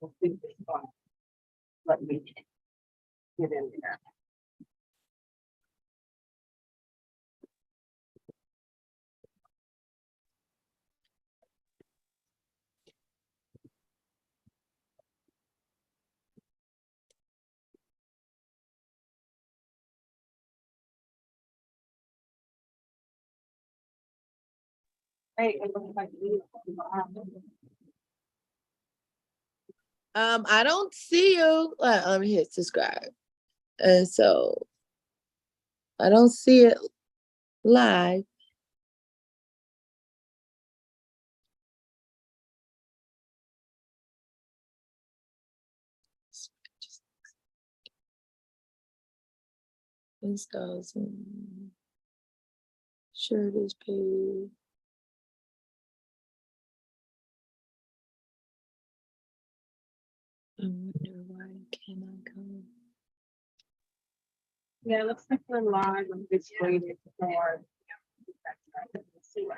Let me get in there. Hey, it looks like you. I don't see you. I'm hit subscribe. And so I don't see it live. Installs and shirt is paid. I wonder why can't I go? Yeah, looks like we're live. I'm just waiting for. Let's see what.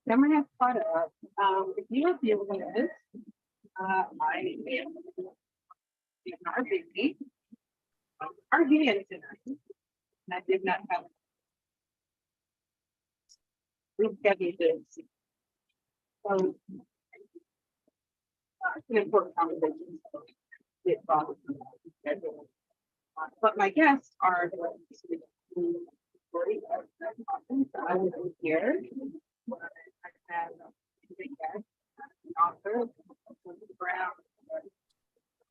Then we have part of, if you are viewing this, I am in our baby, our hand tonight. And I did not have. We've got this. So. It's an important conversation. So it bothers me. But my guests are. I was here. I had a big guest, an author, Brown,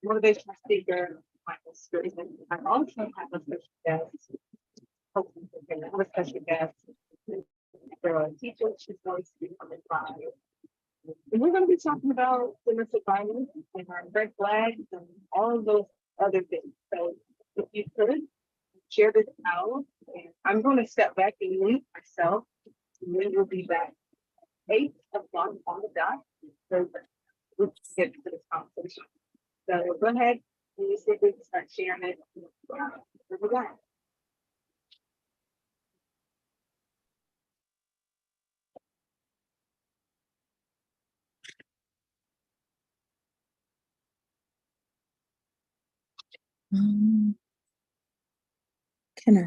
motivational speaker, Michael Sturgeon. I also have a special guest. Hopefully, we can have a special guest. For a teacher, she's going to be coming by. And we're going to be talking about domestic violence and our red flags and all of those other things. So if you could share this out, and I'm going to step back and mute myself. And we will be back 8 o'clock on the dot. So let's get to this conversation. So go ahead and you see if we can start sharing it. Here we go. Can I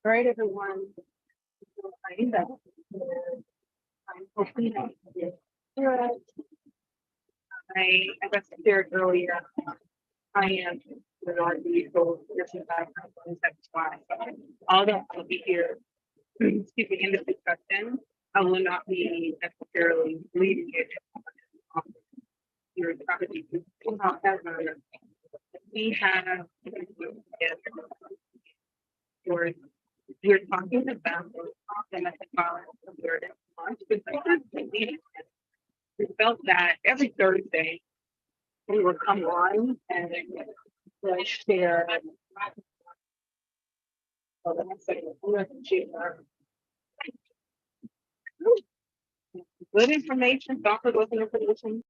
right, everyone. I'm hoping that you hear it. As I shared earlier, I am the legal nursing background, that's why. Although I'll be here, excuse me, in this discussion, I will not be necessarily leading it. Your property. However, we have or we're talking about domestic violence awareness month. We felt that every Thursday we would come on and share. Hold on a second. I'm gonna share good information, thought-provoking information.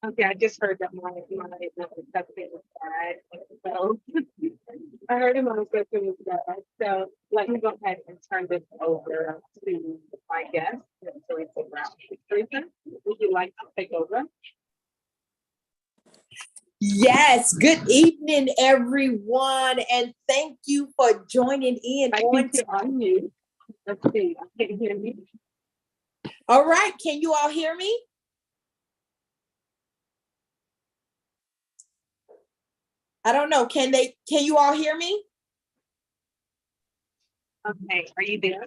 Okay, I just heard that my reception was bad. So I heard my reception was bad. So let me go ahead and turn this over to my guest, Teresa Brown. Teresa, would you like to take over? Yes, good evening, everyone, and thank you for joining in. I think you're on mute. Let's see, I can't hear me. All right, can you all hear me? I don't know. Can you all hear me? Okay, are you there?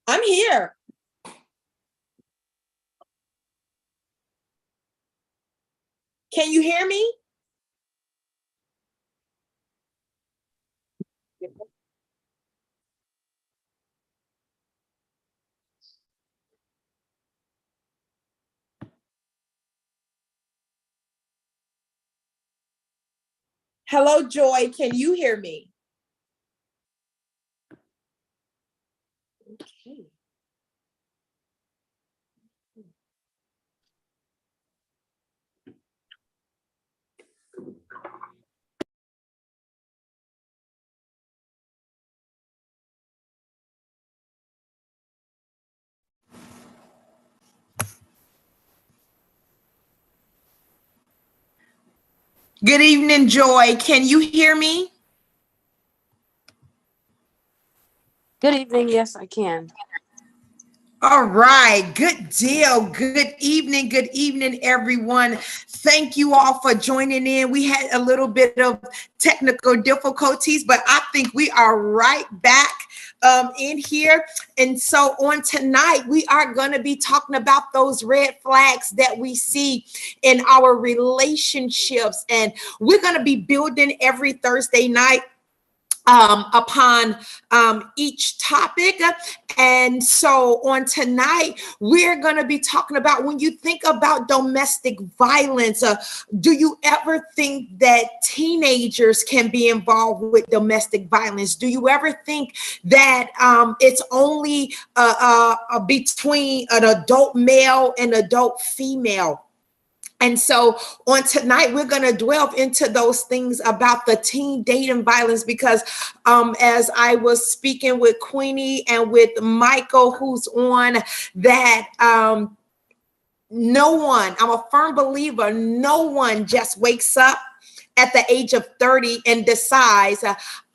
I'm here. Can you hear me? Hello, Joy. Can you hear me? Okay. Good evening, Joy. Can you hear me? Good evening. Yes, I can. All right, good deal. Good evening, everyone. Thank you all for joining in. We had a little bit of technical difficulties, but I think we are right back in here. And so on tonight, we are going to be talking about those red flags that we see in our relationships. And we're going to be building every Thursday night upon each topic. And so on tonight, we're going to be talking about when you think about domestic violence, do you ever think that teenagers can be involved with domestic violence? Do you ever think that it's only between an adult male and adult female? And so on tonight, we're going to delve into those things about the teen dating violence, because as I was speaking with Queenie and with Michael, who's on that, no one, I'm a firm believer, no one just wakes up at the age of 30 and decides,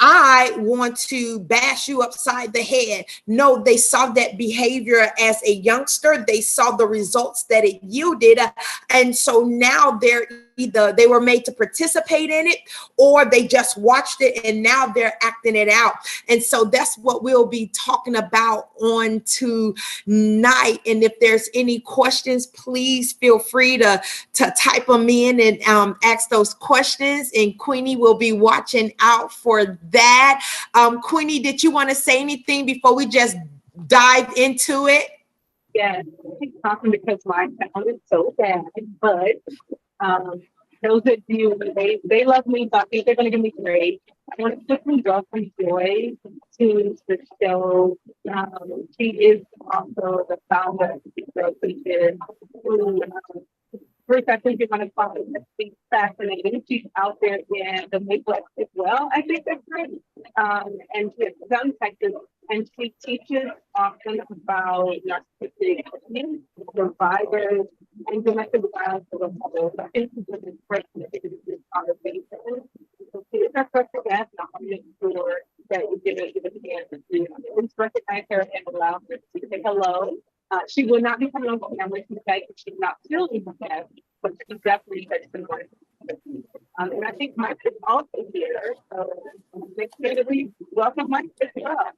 I want to bash you upside the head. No, they saw that behavior as a youngster. They saw the results that it yielded. And so now they were made to participate in it, or they just watched it and now they're acting it out. And so that's what we'll be talking about on tonight. And if there's any questions, please feel free to type them in and ask those questions. And Queenie will be watching out for that. Queenie, did you want to say anything before we just dive into it? Yes, I keep talking because my sound is so bad, but those of you, they love me, so I think they're going to give me great. I want to quickly draw some joy to the show. She is also the founder of the show, Bruce, I think you're going to find it fascinating. She's out there in the Midwest as well. I think that's great. And she's done Texas, and she teaches often about narcissistic abuse, survivors, and domestic violence for the mothers. I think she's just great to this conversation. So she is our first guest, and I'm just sure that we give it a chance to please recognize her and allow her to say hello. She will not be coming on camera today because she's not feeling the best, but she definitely has been going. And I think Mike is also here. So make sure that we welcome Mike as well.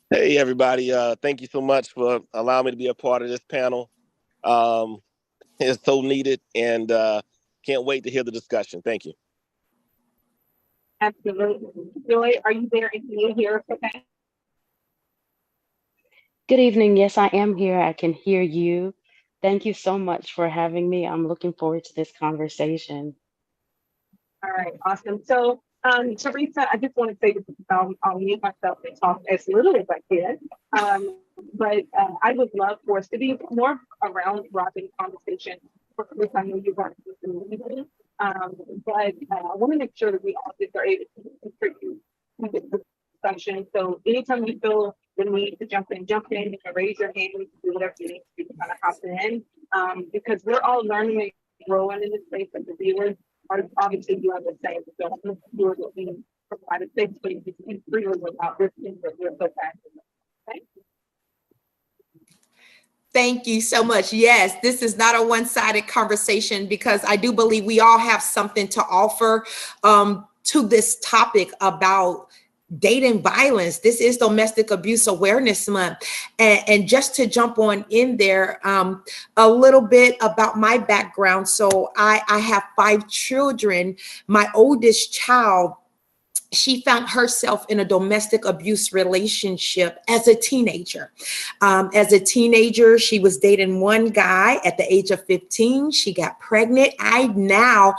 Hey, everybody. Thank you so much for allowing me to be a part of this panel. It's so needed, and can't wait to hear the discussion. Thank you. Absolutely. Joy, are you there? And can you hear us okay? Good evening. Yes, I am here. I can hear you. Thank you so much for having me. I'm looking forward to this conversation. All right, awesome. So, Teresa, I just want to say this, I'll mute myself and talk as little as I can. But I would love for us to be more around robin conversation. For Chris, I know you want to do some meeting, but I want to make sure that we all just are able to contribute to the discussion. So anytime you feel the need to jump in, you can raise your hand, you can do whatever you need to kind of hop in, because we're all learning and growing in this space, and the viewers are obviously doing the same. So the viewers will be provided safe space to speak freely without risking that we're so passionate. Okay? Thank you so much. Yes, this is not a one-sided conversation, because I do believe we all have something to offer to this topic about dating violence. This is Domestic Abuse Awareness Month. And just to jump on in there, a little bit about my background. So I have 5 children. My oldest child, she found herself in a domestic abuse relationship as a teenager. She was dating one guy. At the age of 15, she got pregnant. I now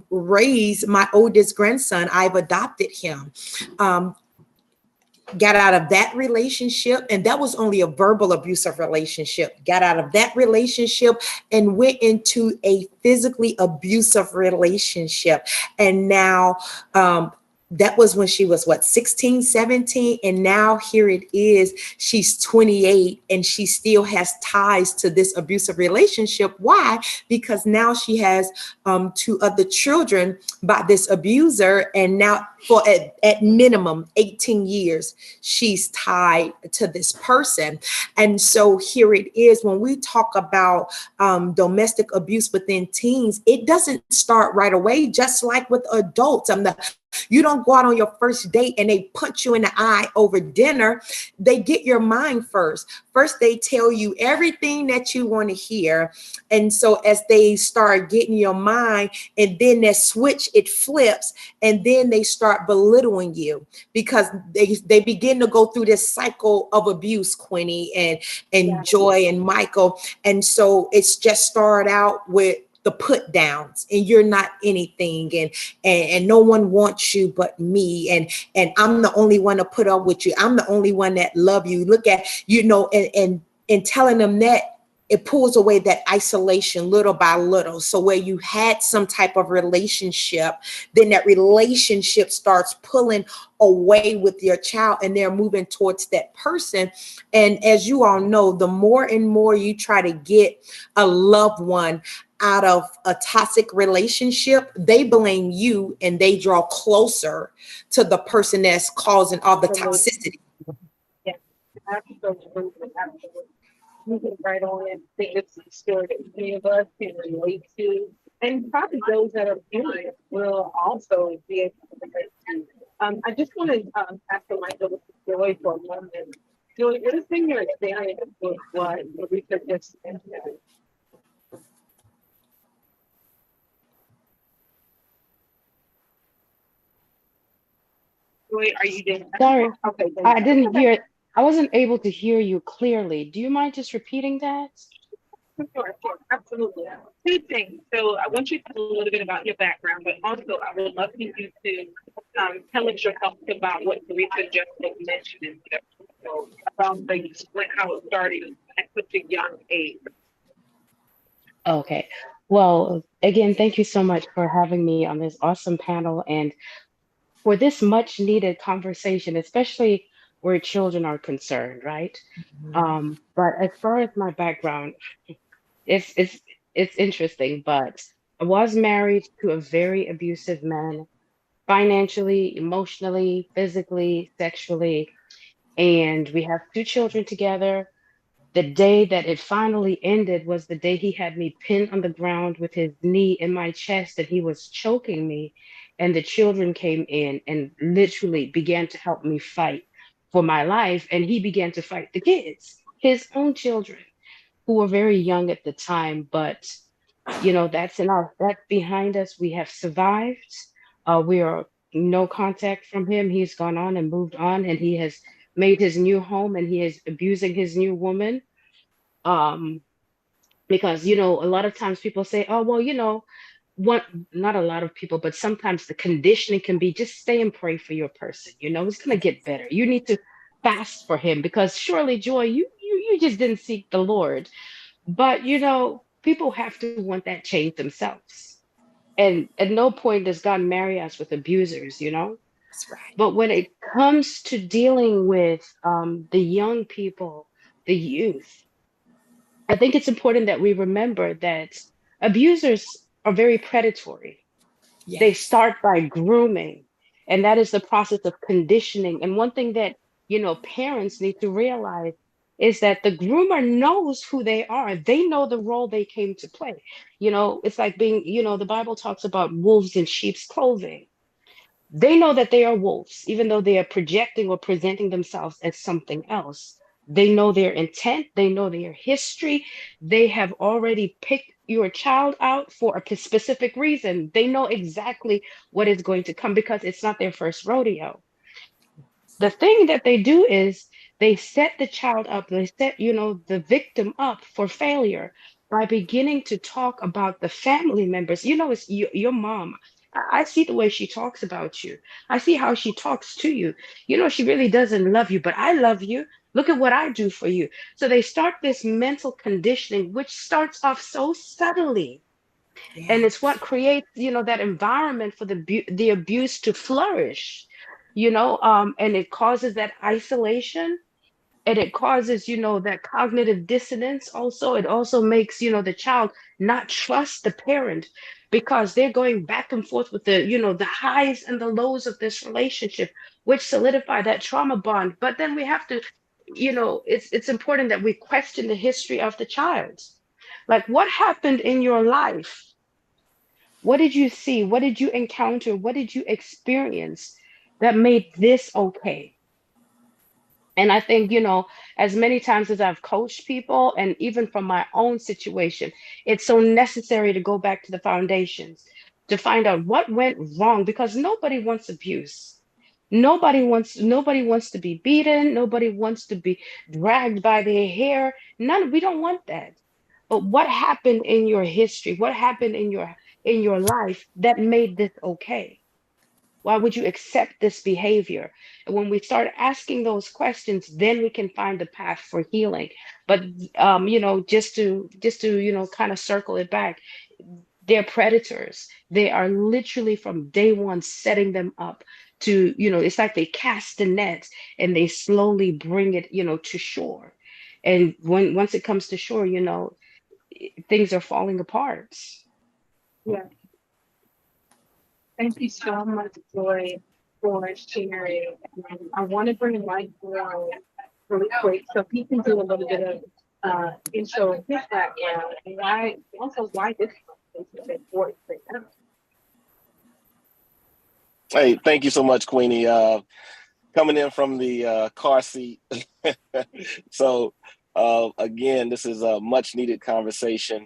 raise my oldest grandson. I've adopted him. Got out of that relationship, and that was only a verbal abusive relationship. Got out of that relationship and went into a physically abusive relationship. And now, that was when she was 16, 17. And now here it is, she's 28 and she still has ties to this abusive relationship. Why? Because now she has 2 other children by this abuser. And now for at minimum 18 years, she's tied to this person. And so here it is, when we talk about domestic abuse within teens, it doesn't start right away, just like with adults. You don't go out on your first date and they punch you in the eye over dinner. They get your mind first. First, they tell you everything that you want to hear. And so as they start getting your mind, and then that switch, it flips, and then they start belittling you, because they begin to go through this cycle of abuse, Queenie and Joy and Michael. And so it's just started out with the put downs, and you're not anything, and no one wants you but me, and I'm the only one to put up with you. I'm the only one that love you. Look at, and telling them that it pulls away that isolation little by little. So where you had some type of relationship, then that relationship starts pulling away with your child and they're moving towards that person. And as you all know, the more and more you try to get a loved one out of a toxic relationship, they blame you and they draw closer to the person that's causing all the toxicity. Yeah, absolutely, absolutely. You can right on it. I think it's a story that many of us can relate to, and probably those that are viewing it will also be able to relate to. I just want to ask the mic over to Joy for a moment. Joy, what has been your experience with what the research just mentioned? Joy, are you there? Sorry, Okay, there you I go. didn't hear it. I wasn't able to hear you clearly. Do you mind just repeating that? Sure, absolutely. Two things. So I want you to tell a little bit about your background, but also I would love for you to tell us your thoughts about what Teresa just mentioned, so about the split, how it started at such a young age. Okay. Well, again, thank you so much for having me on this awesome panel and for this much needed conversation, especially where children are concerned, right? But as far as my background, it's it's it's interesting, but I was married to a very abusive man, financially, emotionally, physically, sexually, and we have two children together. The day that it finally ended was the day he had me pinned on the ground with his knee in my chest and he was choking me. And the children came in and literally began to help me fight for my life. And he began to fight the kids, his own children, who were very young at the time. But, that's behind us. We have survived. We are no contact from him. He's gone on and moved on, and he has made his new home and he is abusing his new woman, um because a lot of times people say, oh well, what, not a lot of people, but sometimes the conditioning can be just stay and pray for your person. It's going to get better. You need to fast for him because surely, Joy, you just didn't seek the Lord. But people have to want that change themselves, and at no point does God marry us with abusers. That's right. But when it comes to dealing with the young people, the youth, I think it's important that we remember that abusers are very predatory. They Yes. start by grooming, and that is the process of conditioning. And one thing that, parents need to realize is that the groomer knows who they are. They know the role they came to play. It's like being, the Bible talks about wolves in sheep's clothing. They know that they are wolves, even though they are projecting or presenting themselves as something else. They know their intent, they know their history. They have already picked your child out for a specific reason. They know exactly what is going to come because it's not their first rodeo. The thing that they do is they set the child up, they set, the victim up for failure by beginning to talk about the family members. It's your mom. I see the way she talks about you. I see how she talks to you. She really doesn't love you, but I love you. Look at what I do for you. So they start this mental conditioning, which starts off so subtly. And it's what Yes. creates, that environment for the abuse to flourish, and it causes that isolation, and it causes, that cognitive dissonance. Also, it also makes, the child not trust the parent because they're going back and forth with the highs and the lows of this relationship, which solidify that trauma bond. But then we have to, it's important that we question the history of the child. Like, what happened in your life? What did you see? What did you encounter? What did you experience that made this okay? And I think, as many times as I've coached people, and even from my own situation, it's so necessary to go back to the foundations to find out what went wrong because nobody wants abuse. Nobody wants to be beaten. Nobody wants to be dragged by their hair. We don't want that. But what happened in your history? What happened in your life that made this okay? Why would you accept this behavior? And when we start asking those questions, then we can find the path for healing. But just to kind of circle it back, they're predators. They are literally from day one setting them up to, it's like they cast the net and they slowly bring it, to shore. And once it comes to shore, things are falling apart. Yeah. Thank you so much, Joy, for sharing. I want to bring Mike on really quick so he can do a little bit of intro of his background and why this is important for him. Hey, thank you so much, Queenie. Coming in from the car seat. So again, this is a much needed conversation.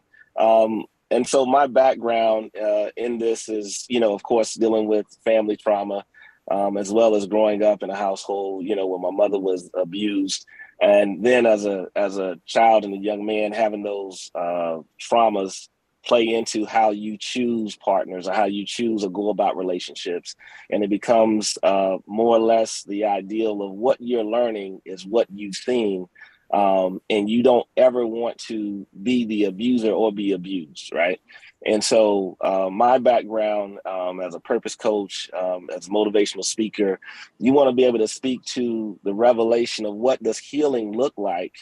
And so my background in this is, of course, dealing with family trauma, as well as growing up in a household, where my mother was abused. And then as a child and a young man, having those traumas play into how you choose partners or how you choose or go about relationships. And it becomes more or less the ideal of what you're learning is what you've seen. And you don't ever want to be the abuser or be abused, right? And so my background as a purpose coach, as a motivational speaker, you want to be able to speak to the revelation of what does healing look like.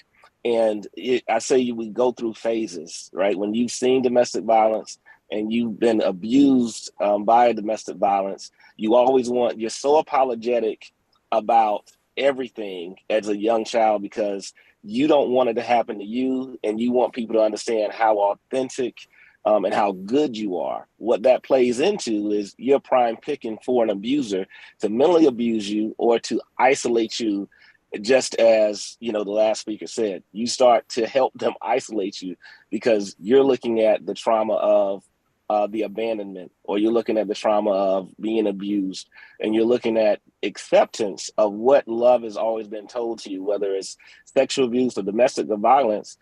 And I say we go through phases, right? When you've seen domestic violence and you've been abused by domestic violence, you're so apologetic about everything as a young child because you don't want it to happen to you, and you want people to understand how authentic and how good you are. What that plays into is you're prime picking for an abuser to mentally abuse you or to isolate you. Just as, the last speaker said, you start to help them isolate you because you're looking at the trauma of the abandonment, or you're looking at the trauma of being abused, and you're looking at acceptance of what love has always been told to you, whether it's sexual abuse or domestic violence.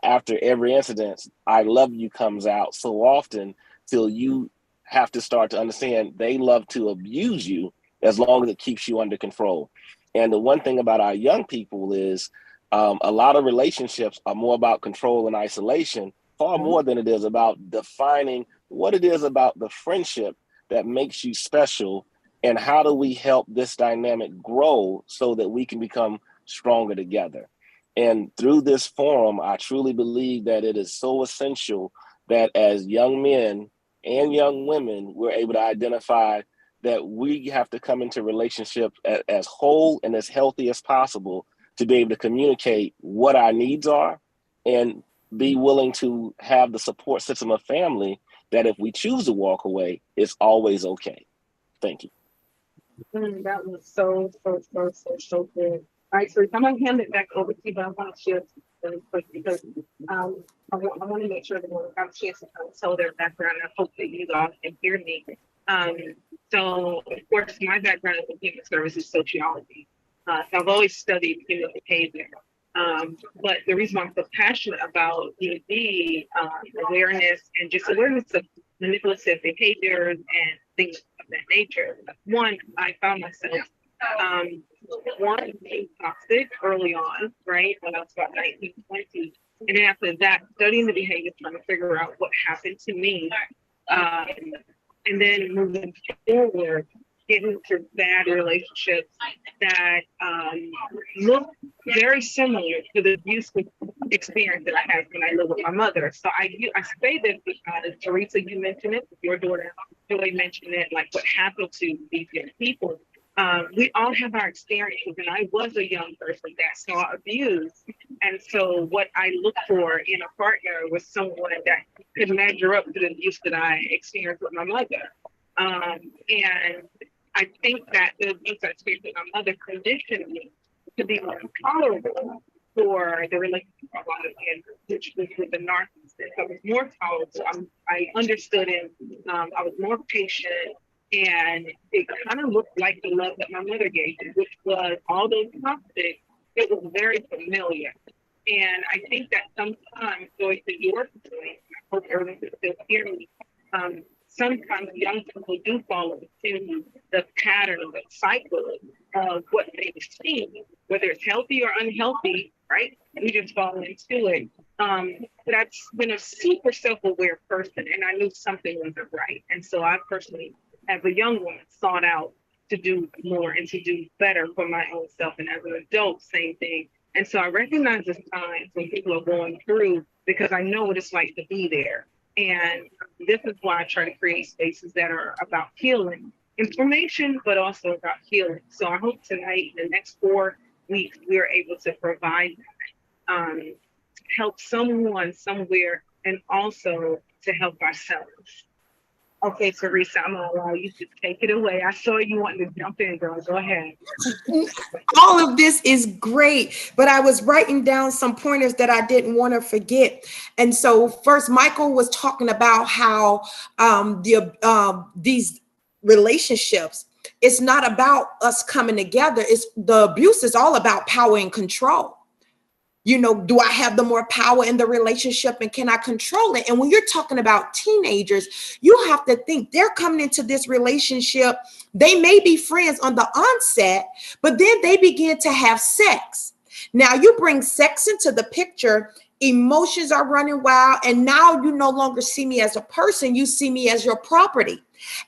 After every incident, I love you comes out so often till you have to start to understand they love to abuse you as long as it keeps you under control. And the one thing about our young people is a lot of relationships are more about control and isolation, far more than it is about defining what it is about the friendship that makes you special, and how do we help this dynamic grow so that we can become stronger together. And through this forum, I truly believe that it is so essential that as young men and young women, we're able to identify that we have to come into relationship as whole and as healthy as possible to be able to communicate what our needs are and be willing to have the support system of family that if we choose to walk away, it's always okay. Thank you. That was so good. All right, so I'm gonna hand it back over to you, but I want to share really quick because I want to make sure everyone got a chance to kind of tell their background. I hope that you all can hear me. So of course, my background is in human services sociology. So I've always studied human behavior. But the reason why I'm so passionate about DD awareness and just awareness of manipulative behaviors and things of that nature. One, I found myself being toxic early on, right? When I was about 19, 20. And then after that, studying the behavior, trying to figure out what happened to me. And then moving forward, getting into bad relationships that look very similar to the abusive experience that I had when I lived with my mother. So I say this because Teresa, you mentioned it, your daughter Joy mentioned it, like what happened to these young people. We all have our experiences, and I was a young person that saw abuse. And so what I looked for in a partner was someone that could measure up to the abuse that I experienced with my mother. And I think that the abuse I experienced with my mother conditioned me to be more tolerable for the relationship I was in, which was with the narcissist. I was more tolerable. I understood him. I was more patient. And it kind of looked like the love that my mother gave me, which was, although toxic, it was very familiar. And I think that sometimes, going to your point, I hope everyone can still hear me, sometimes young people do fall into the pattern, the cycle of what they see, whether it's healthy or unhealthy, right? We just fall into it. But I've been a super self-aware person, and I knew something wasn't right. And so I personally, as a young woman, sought out to do more and to do better for my own self. And as an adult, same thing. And so I recognize the signs when people are going through because I know what it's like to be there. And this is why I try to create spaces that are about healing information, but also about healing. So I hope tonight, in the next 4 weeks, we're able to provide help someone somewhere and also to help ourselves. Okay, Teresa, I'm gonna allow you to take it away. I saw you wanting to jump in, girl. Go ahead. All of this is great, but I was writing down some pointers that I didn't want to forget. And so first, Michael was talking about how these relationships, it's not about us coming together. It's the abuse is all about power and control. You know, do I have the more power in the relationship and can I control it? And when you're talking about teenagers, you have to think they're coming into this relationship. They may be friends on the onset, but then they begin to have sex. Now you bring sex into the picture, emotions are running wild, and now you no longer see me as a person, you see me as your property.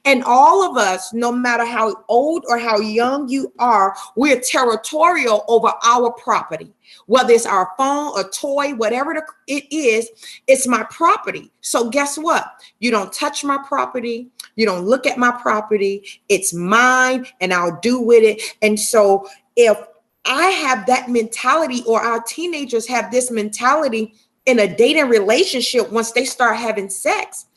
And all of us, no matter how old or how young you are, we're territorial over our property. Whether it's our phone, a toy, whatever it is, it's my property. So guess what? You don't touch my property. You don't look at my property. It's mine and I'll do with it. And so if I have that mentality, or our teenagers have this mentality in a dating relationship, once they start having sex,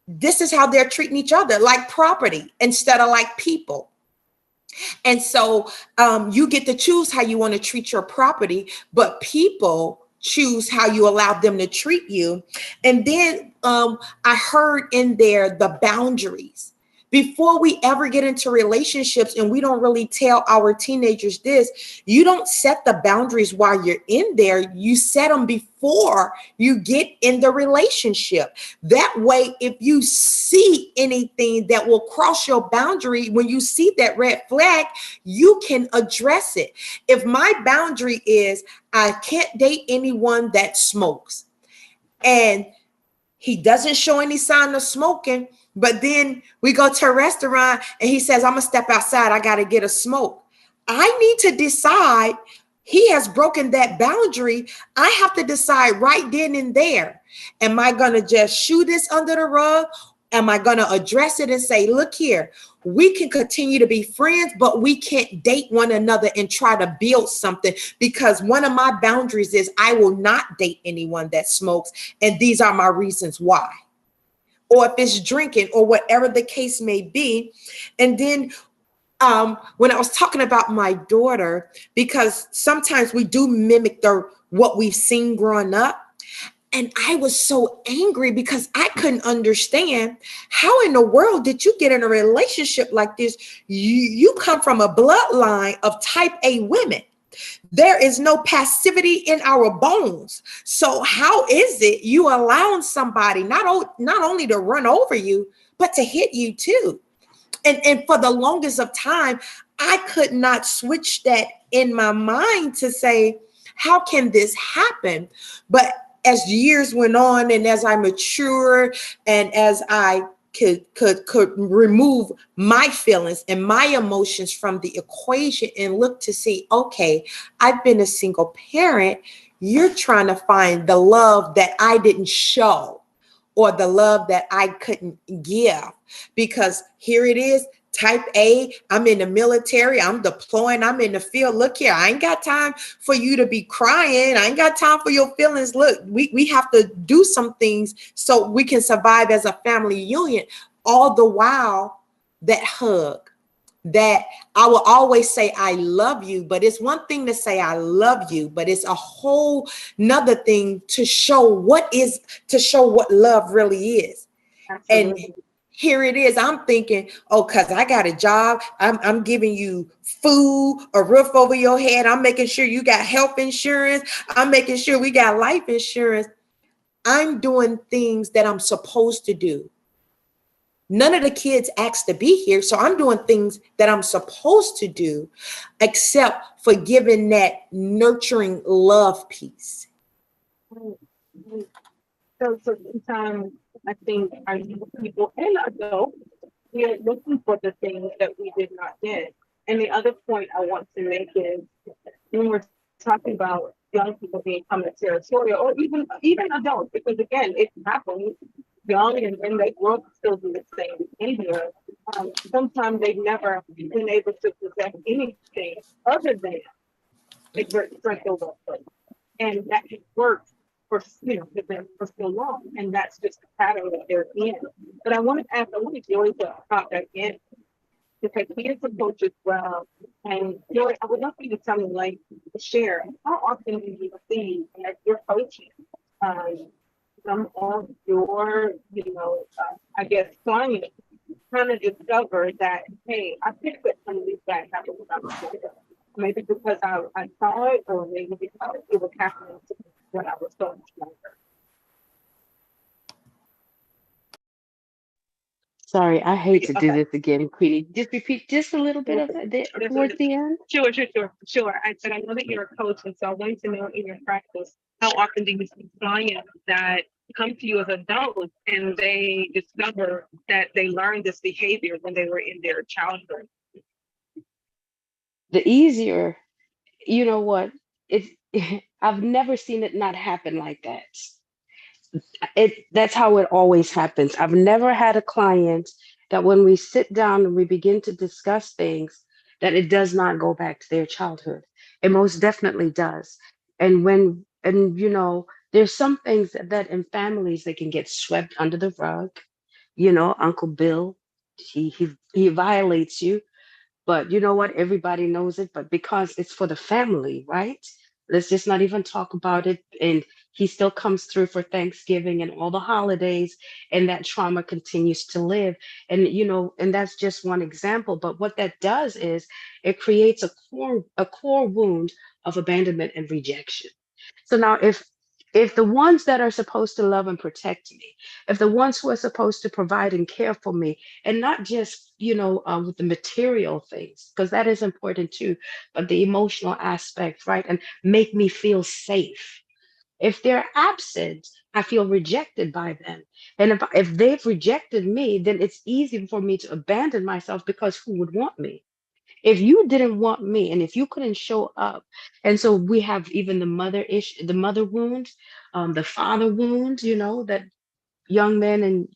this is how they're treating each other, like property instead of like people. And so you get to choose how you want to treat your property, but people choose how you allow them to treat you. And then I heard in there the boundaries. Before we ever get into relationships, and we don't really tell our teenagers this, you don't set the boundaries while you're in there. You set them before you get in the relationship. That way, if you see anything that will cross your boundary, when you see that red flag, you can address it. If my boundary is I can't date anyone that smokes, and he doesn't show any sign of smoking, but then we go to a restaurant and he says, I'm gonna step outside, I gotta get a smoke. I need to decide, he has broken that boundary. I have to decide right then and there. Am I gonna just shoo this under the rug? Am I gonna address it and say, look here, we can continue to be friends, but we can't date one another and try to build something, because one of my boundaries is I will not date anyone that smokes. And these are my reasons why. Or if it's drinking or whatever the case may be. And then when I was talking about my daughter, because sometimes we do mimic what we've seen growing up. And I was so angry because I couldn't understand how in the world did you get in a relationship like this? You come from a bloodline of type A women. There is no passivity in our bones. So how is it you allowing somebody not only to run over you, but to hit you too? And for the longest of time, I could not switch that in my mind to say, how can this happen? But as years went on and as I matured and as I could remove my feelings and my emotions from the equation and look to see, okay, I've been a single parent. You're trying to find the love that I didn't show or the love that I couldn't give, because here it is. Type A, I'm in the military, I'm deploying, I'm in the field. Look here, I ain't got time for you to be crying. I ain't got time for your feelings. Look, we have to do some things so we can survive as a family union. All the while, that hug, that I will always say, I love you, but it's one thing to say I love you, but it's a whole nother thing to show what love really is. Absolutely. And here it is. I'm thinking, oh, because I got a job. I'm giving you food, a roof over your head. I'm making sure you got health insurance. I'm making sure we got life insurance. I'm doing things that I'm supposed to do. None of the kids asked to be here. So I'm doing things that I'm supposed to do, except for giving that nurturing love piece. So sometimes I think our young people and adults, we are looking for the things that we did not get. And the other point I want to make is when we're talking about young people becoming territorial, or even adults, because again, it happens young and they will still do the same behavior. Sometimes they've never been able to possess anything other than exert strength over authority. And that has worked for for them for so long. And that's just the pattern that they're in. But I wanted Joy to pop back in because he is a coach as well. And Joy, I would love for you to tell me, like, share how often do you see as you're coaching some of your, I guess, clients kind of discover that, hey, I picked up some of these bad habits about myself. Maybe because I saw it, or maybe because it was happening to me when I was so much younger. Sorry, I hate to do Okay. this again, Queenie. Just repeat just a little bit of it towards the end. Sure. I said I know that you're a coach, and so I wanted to know in your practice, how often do you see clients that come to you as adults and they discover that they learned this behavior when they were in their childhood? The easier, you know what? It's I've never seen it not happen like that. That's how it always happens. I've never had a client that when we sit down and we begin to discuss things, that it does not go back to their childhood. It most definitely does. And there's some things that in families they can get swept under the rug. Uncle Bill, he violates you, but you know what? Everybody knows it, but because it's for the family, right? Let's just not even talk about it. And he still comes through for Thanksgiving and all the holidays, and that trauma continues to live. And that's just one example. But what that does is it creates a core wound of abandonment and rejection. So now if the ones that are supposed to love and protect me, if the ones who are supposed to provide and care for me, and not just with the material things, because that is important too, but the emotional aspect, right, and make me feel safe. If they're absent, I feel rejected by them. And if they've rejected me, then it's easy for me to abandon myself, because who would want me? If you didn't want me and if you couldn't show up. And so we have even the mother wound, the father wound, that young men and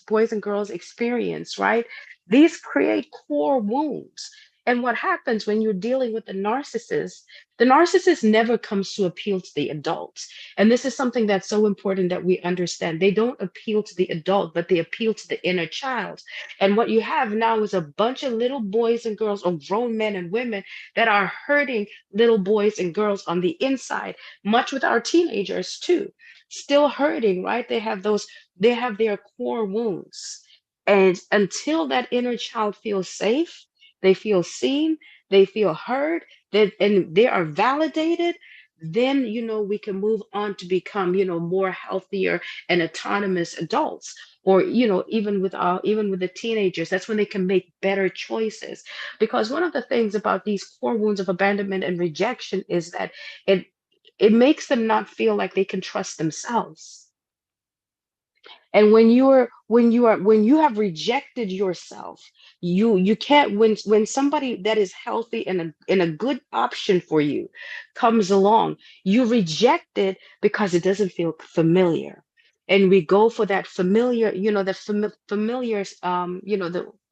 boys and girls experience, right? These create core wounds. And what happens when you're dealing with the narcissist never comes to appeal to the adults. And this is something that's so important that we understand. They don't appeal to the adult, but they appeal to the inner child. And what you have now is a bunch of little boys and girls, or grown men and women, that are hurting little boys and girls on the inside, much with our teenagers too, still hurting, right? They have their core wounds. And until that inner child feels safe, they feel seen, they feel heard, and they are validated, then we can move on to become more healthier and autonomous adults. Or even with the teenagers, that's when they can make better choices. Because one of the things about these core wounds of abandonment and rejection is that it makes them not feel like they can trust themselves. And when you have rejected yourself, you can't, when somebody that is healthy and a good option for you comes along, you reject it because it doesn't feel familiar. And we go for that familiar, familiar,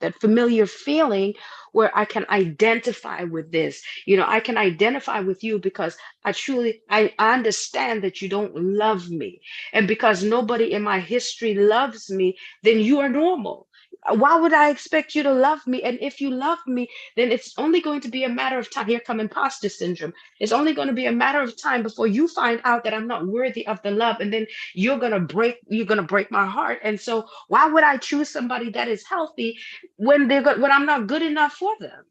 that familiar feeling where I can identify with this. I can identify with you because I understand that you don't love me. And because nobody in my history loves me, then you are normal. Why would I expect you to love me? And if you love me, then it's only going to be a matter of time. Here come imposter syndrome. It's only going to be a matter of time before you find out that I'm not worthy of the love. And then you're gonna break my heart. And so why would I choose somebody that is healthy when I'm not good enough for them?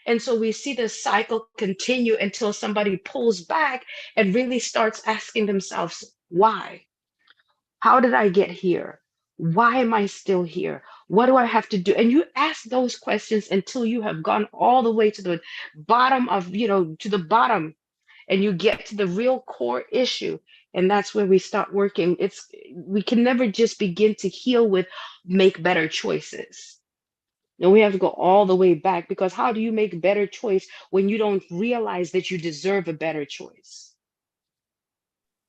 And so we see this cycle continue until somebody pulls back and really starts asking themselves, why? How did I get here? Why am I still here? What do I have to do? And you ask those questions until you have gone all the way to the bottom of, to the bottom, and you get to the real core issue. And that's where we start working. We can never just begin to heal with make better choices. And we have to go all the way back, because how do you make a better choice when you don't realize that you deserve a better choice?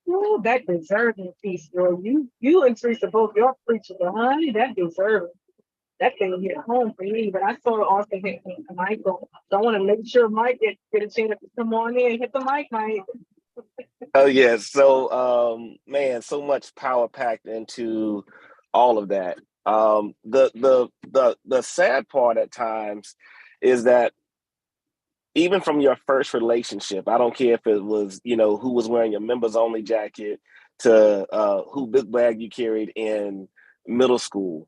Oh, that deserving piece, girl. You and Teresa both, y'all preaching, but honey, that deserving. That thing hit home for me, but I saw it also hit Michael. So I want to make sure Mike get a chance to come on in and hit the mic, Mike. Oh yeah. So man, so much power packed into all of that. The sad part at times is that even from your first relationship, I don't care if it was, who was wearing your members only jacket to who big bag you carried in middle school.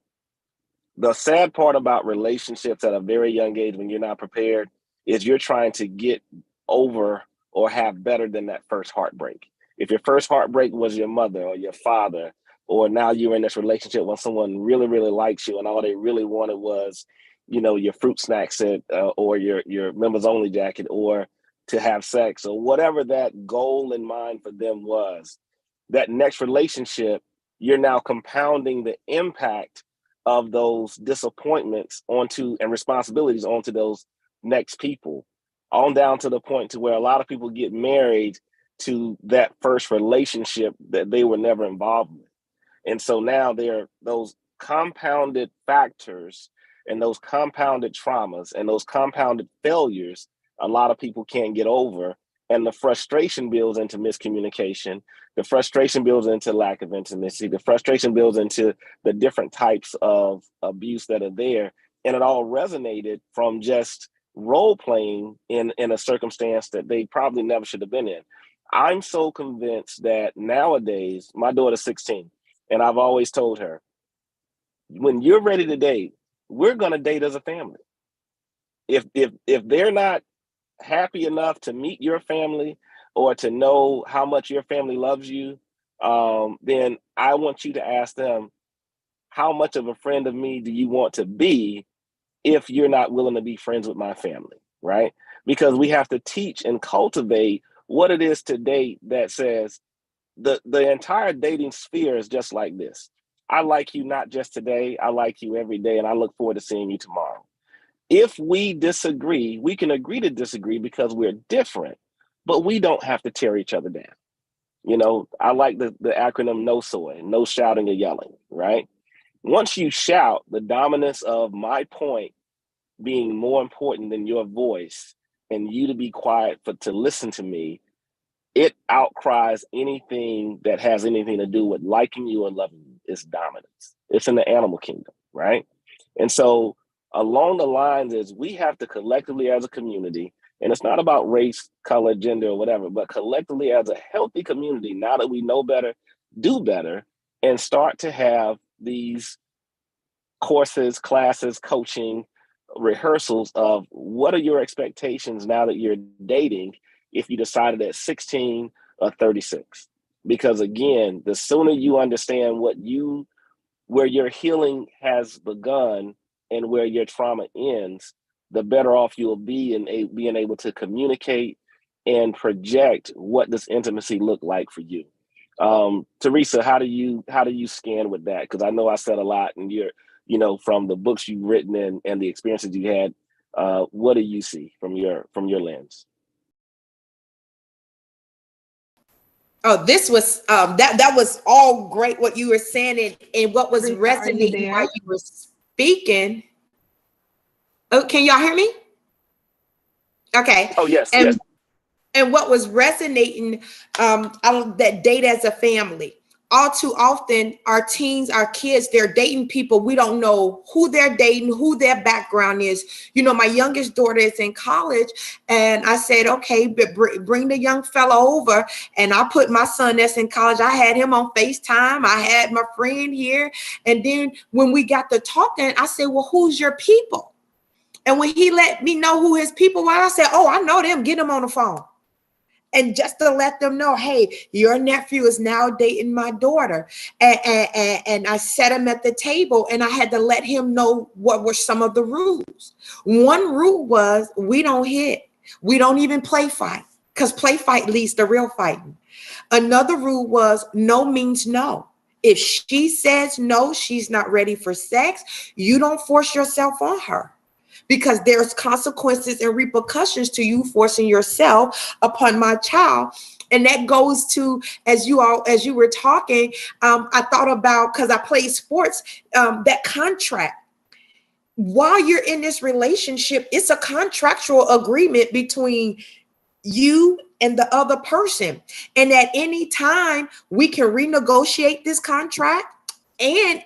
The sad part about relationships at a very young age when you're not prepared is you're trying to get over or have better than that first heartbreak. If your first heartbreak was your mother or your father, or now you're in this relationship when someone really, really likes you and all they really wanted was, your fruit snack set or your members only jacket, or to have sex, or whatever that goal in mind for them was, that next relationship, you're now compounding the impact of those disappointments onto and responsibilities onto those next people, on down to the point to where a lot of people get married to that first relationship that they were never involved with. And so now there are those compounded factors and those compounded traumas and those compounded failures a lot of people can't get over. And the frustration builds into miscommunication. The frustration builds into lack of intimacy. The frustration builds into the different types of abuse that are there. And it all resonated from just role playing in a circumstance that they probably never should have been in. I'm so convinced that nowadays, my daughter's 16, and I've always told her, when you're ready to date, we're going to date as a family. If they're not happy enough to meet your family or to know how much your family loves you, then I want you to ask them, how much of a friend of me do you want to be if you're not willing to be friends with my family, right? Because we have to teach and cultivate what it is to date that says the entire dating sphere is just like this. I like you not just today, I like you every day, and I look forward to seeing you tomorrow. If we disagree, we can agree to disagree because we're different, but we don't have to tear each other down. I like the acronym no soy, no shouting or yelling, right? Once you shout, the dominance of my point being more important than your voice and you to be quiet to listen to me, it outcries anything that has anything to do with liking you and loving you. It's dominance. It's in the animal kingdom, right? And so along the lines is we have to collectively as a community, and it's not about race, color, gender, or whatever, but collectively as a healthy community, now that we know better, do better, and start to have these courses, classes, coaching, rehearsals of what are your expectations now that you're dating if you decided at 16 or 36. Because again, the sooner you understand where your healing has begun and where your trauma ends, the better off you'll be in being able to communicate and project what does intimacy look like for you. Teresa, how do you scan with that? Because I know I said a lot, and from the books you've written and the experiences you had, what do you see from your lens? Oh, this was that was all great what you were saying, and what was resonating while you were speaking. Oh, can y'all hear me? Okay. Oh yes, and, yes. And what was resonating, that date as a family. All too often, our teens, our kids, they're dating people. We don't know who they're dating, who their background is. My youngest daughter is in college, and I said, okay, but bring the young fella over. And I put my son that's in college, I had him on FaceTime. I had my friend here. And then when we got to talking, I said, well, who's your people? And when he let me know who his people were, I said, oh, I know them. Get them on the phone. And just to let them know, hey, your nephew is now dating my daughter. And I set him at the table and I had to let him know what were some of the rules. One rule was we don't hit. We don't even play fight, because play fight leads to real fighting. Another rule was no means no. If she says no, she's not ready for sex, you don't force yourself on her, because there's consequences and repercussions to you forcing yourself upon my child. And that goes to, as you were talking, I thought about, because I played sports, that contract. While you're in this relationship, it's a contractual agreement between you and the other person. And at any time, we can renegotiate this contract. And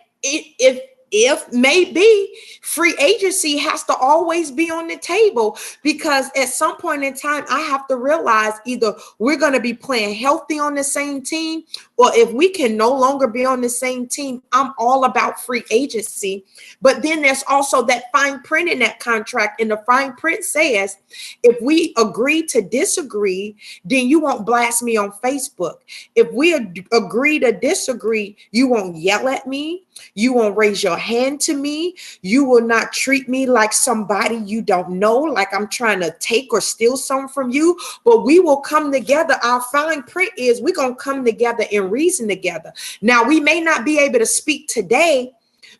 if maybe free agency has to always be on the table, because at some point in time, I have to realize either we're going to be playing healthy on the same team, or if we can no longer be on the same team, I'm all about free agency. But then there's also that fine print in that contract. And the fine print says, if we agree to disagree, then you won't blast me on Facebook. If we agree to disagree, you won't yell at me. You won't raise your hand to me. You will not treat me like somebody you don't know, like I'm trying to take or steal something from you. But we will come together. Our fine print is we're going to come together and reason together. Now, we may not be able to speak today,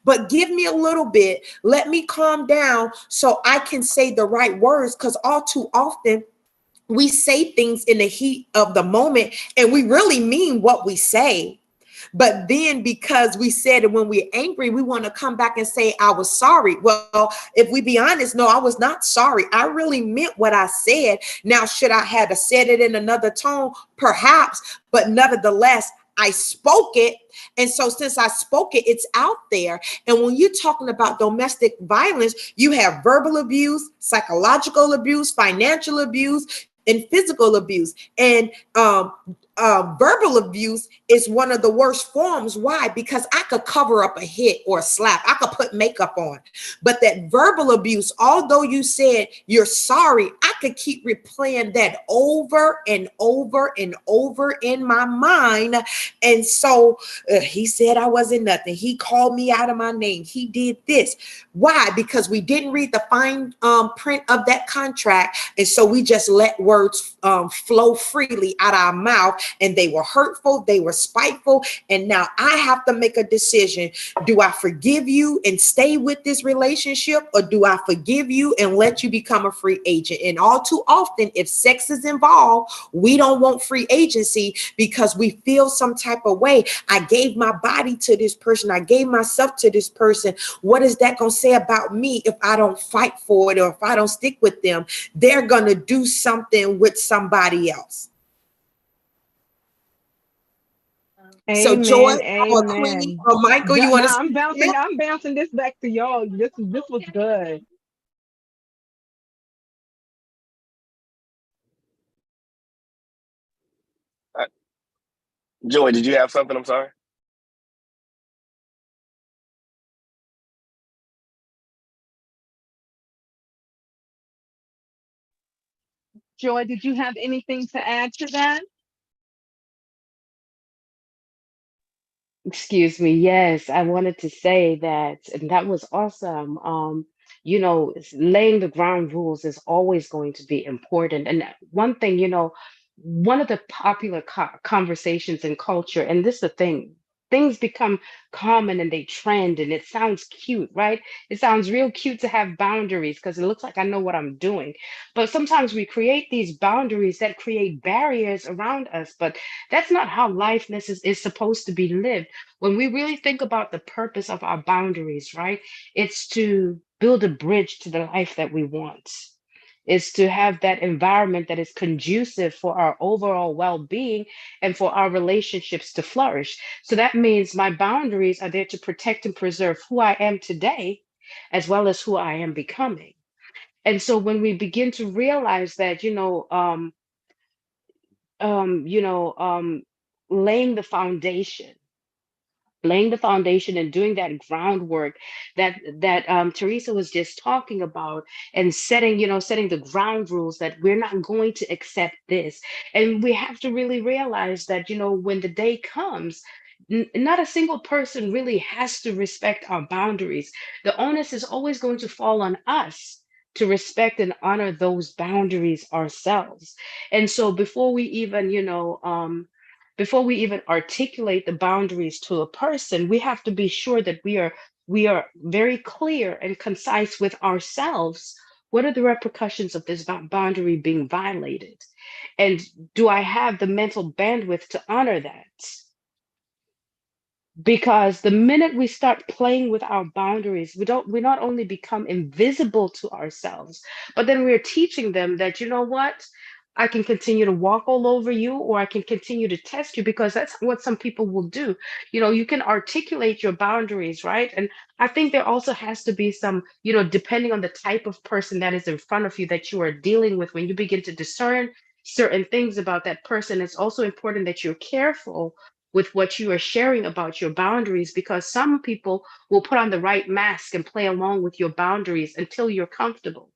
but give me a little bit. Let me calm down so I can say the right words, because all too often we say things in the heat of the moment and we really mean what we say. But then because we said it when we're angry, we want to come back and say, I was sorry. Well, if we be honest, no, I was not sorry. I really meant what I said. Now, should I have said it in another tone? Perhaps, but nevertheless, I spoke it. And so since I spoke it, it's out there. And when you're talking about domestic violence, you have verbal abuse, psychological abuse, financial abuse, and physical abuse. And verbal abuse is one of the worst forms. Why? Because I could cover up a hit or a slap. I could put makeup on. But that verbal abuse, although you said you're sorry, I could keep replaying that over and over and over in my mind. And so he said I wasn't nothing. He called me out of my name. He did this. Why? Because we didn't read the fine print of that contract. And so we just let words flow freely out of our mouth. And they were hurtful. They were spiteful. And now I have to make a decision. Do I forgive you and stay with this relationship? Or do I forgive you and let you become a free agent? And all too often, if sex is involved, we don't want free agency because we feel some type of way. I gave my body to this person. I gave myself to this person. What is that going to say about me if I don't fight for it, or if I don't stick with them? They're going to do something with somebody else. So Amen, Joy or amen. Queenie or Michael, you want to? I'm bouncing this back to y'all. This was good. Joy, did you have something? I'm sorry. Joy, did you have anything to add to that? Excuse me. Yes, I wanted to say that, and that was awesome. Laying the ground rules is always going to be important. And one thing, one of the popular conversations in culture, and this is the thing, things become common and they trend and it sounds cute, right? It sounds real cute to have boundaries because it looks like I know what I'm doing. But sometimes we create these boundaries that create barriers around us, but that's not how life is supposed to be lived. When we really think about the purpose of our boundaries, right? It's to build a bridge to the life that we want. Is to have that environment that is conducive for our overall well-being and for our relationships to flourish. So that means my boundaries are there to protect and preserve who I am today, as well as who I am becoming. And so when we begin to realize that, um, you know, um, laying the foundation, laying the foundation and doing that groundwork that Teresa was just talking about, and setting, setting the ground rules that we're not going to accept this. And we have to really realize that, when the day comes, not a single person really has to respect our boundaries. The onus is always going to fall on us to respect and honor those boundaries ourselves. And so before we even articulate the boundaries to a person, we have to be sure that we are very clear and concise with ourselves. What are the repercussions of this boundary being violated? And do I have the mental bandwidth to honor that? Because the minute we start playing with our boundaries, we not only become invisible to ourselves, but then we're teaching them that, you know what, I can continue to walk all over you, or I can continue to test you, because that's what some people will do. You can articulate your boundaries, right? And I think there also has to be some, depending on the type of person that is in front of you that you are dealing with, when you begin to discern certain things about that person, it's also important that you're careful with what you are sharing about your boundaries, because some people will put on the right mask and play along with your boundaries until you're comfortable.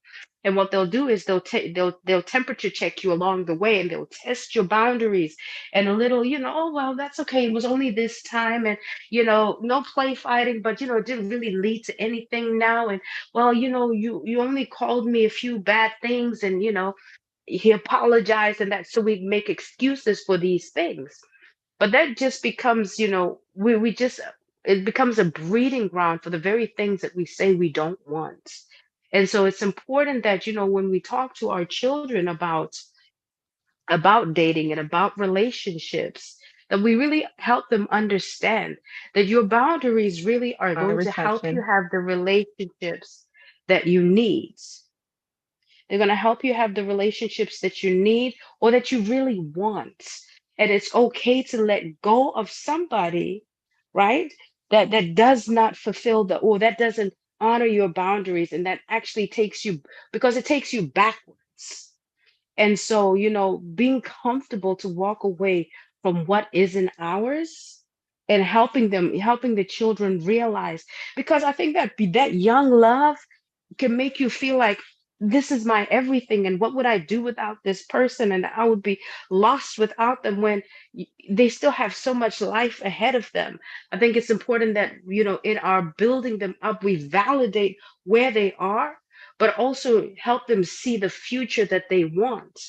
And what they'll do is they'll temperature check you along the way, and they'll test your boundaries, and a little, oh well, that's okay, it was only this time, and no play fighting, but it didn't really lead to anything now, and well, you only called me a few bad things, and he apologized, and that, so we make excuses for these things. But that just becomes, we just, it becomes a breeding ground for the very things that we say we don't want. And so it's important that, when we talk to our children about dating and about relationships, that we really help them understand that your boundaries really are going to help you Reception. have the relationships that you need. They're going to help you have the relationships that you need or that you really want. And it's okay to let go of somebody, right? That does not fulfill or that doesn't honor your boundaries, and that actually takes you, because it takes you backwards. And so, being comfortable to walk away from what isn't ours, and helping the children realize, because I think that young love can make you feel like this is my everything, and what would I do without this person, and I would be lost without them, when they still have so much life ahead of them. I think it's important that, in our building them up, we validate where they are, but also help them see the future that they want,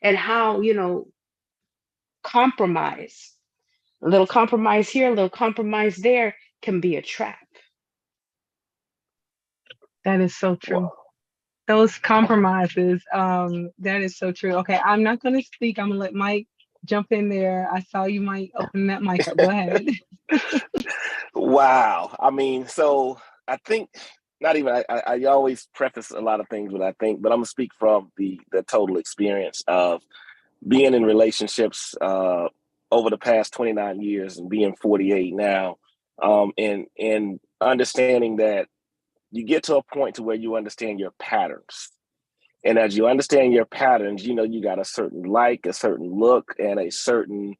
and how, compromise, a little compromise here, a little compromise there, can be a trap. That is so true. Wow. Those compromises, that is so true. Okay, I'm not going to speak. I'm going to let Mike jump in there. I saw you, Mike, open that mic up. Go ahead. Wow. I mean, so I think not even I always preface a lot of things with I think, but I'm gonna speak from the total experience of being in relationships over the past 29 years and being 48 now, and understanding that you get to a point to where you understand your patterns. And as you understand your patterns, you got a certain like, a certain look, and a certain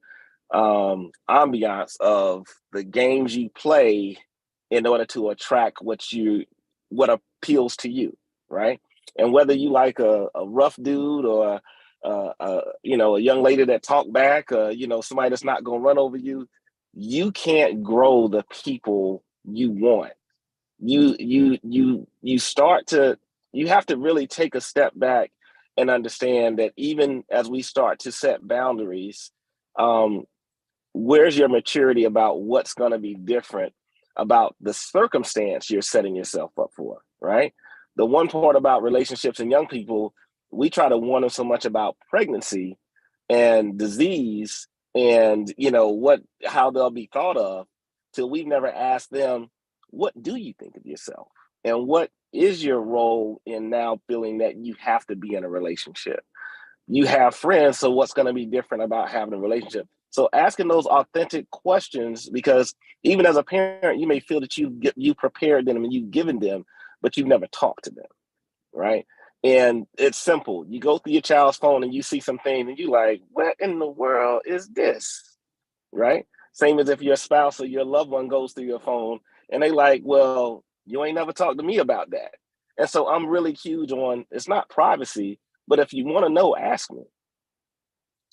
ambiance of the games you play in order to attract what appeals to you, right? And whether you like a rough dude, or a young lady that talk back, somebody that's not gonna run over you, you can't grow the people you want. You have to really take a step back and understand that even as we start to set boundaries, where's your maturity about what's going to be different about the circumstance you're setting yourself up for, right? The one part about relationships and young people, we try to warn them so much about pregnancy and disease and how they'll be thought of, till we've never asked them, what do you think of yourself? And what is your role in now feeling that you have to be in a relationship? You have friends, so what's going to be different about having a relationship? So asking those authentic questions, because even as a parent, you may feel that you prepared them and you've given them, but you've never talked to them, right? And it's simple. You go through your child's phone and you see something and you like, what in the world is this, right? Same as if your spouse or your loved one goes through your phone and they like, well, you ain't never talked to me about that. And so I'm really huge on, it's not privacy, but if you want to know, ask me.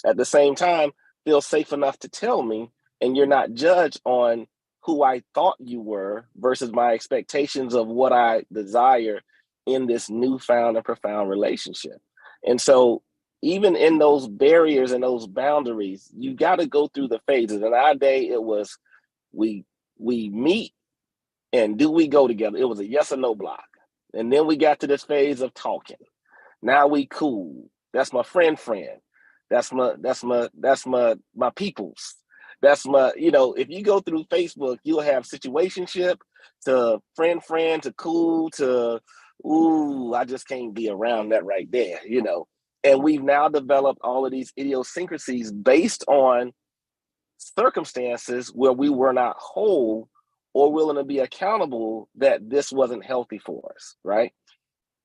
At the same time, feel safe enough to tell me, and you're not judged on who I thought you were versus my expectations of what I desire in this newfound and profound relationship. And so even in those barriers and those boundaries, you got to go through the phases. In our day, it was we meet and do we go together? It was a yes or no block. And then we got to this phase of talking. Now we cool. That's my friend. That's my peoples. That's my, if you go through Facebook, you'll have situationship to friend to cool to, ooh, I just can't be around that right there, And we've now developed all of these idiosyncrasies based on circumstances where we were not whole or willing to be accountable that this wasn't healthy for us, right?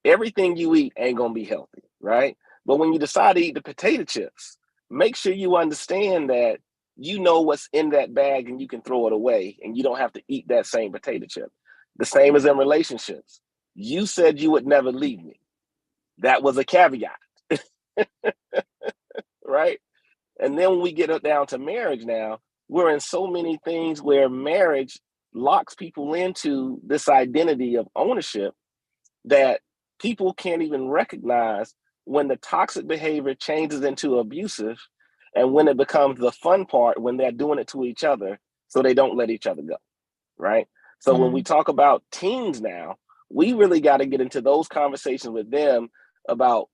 Everything you eat ain't gonna be healthy, right? But when you decide to eat the potato chips, make sure you understand that you know what's in that bag and you can throw it away and you don't have to eat that same potato chip. The same as in relationships. You said you would never leave me. That was a caveat, right? And then when we get down to marriage now, we're in so many things where marriage locks people into this identity of ownership that people can't even recognize when the toxic behavior changes into abusive and when it becomes the fun part when they're doing it to each other so they don't let each other go, right? So when we talk about teens now, we really got to get into those conversations with them about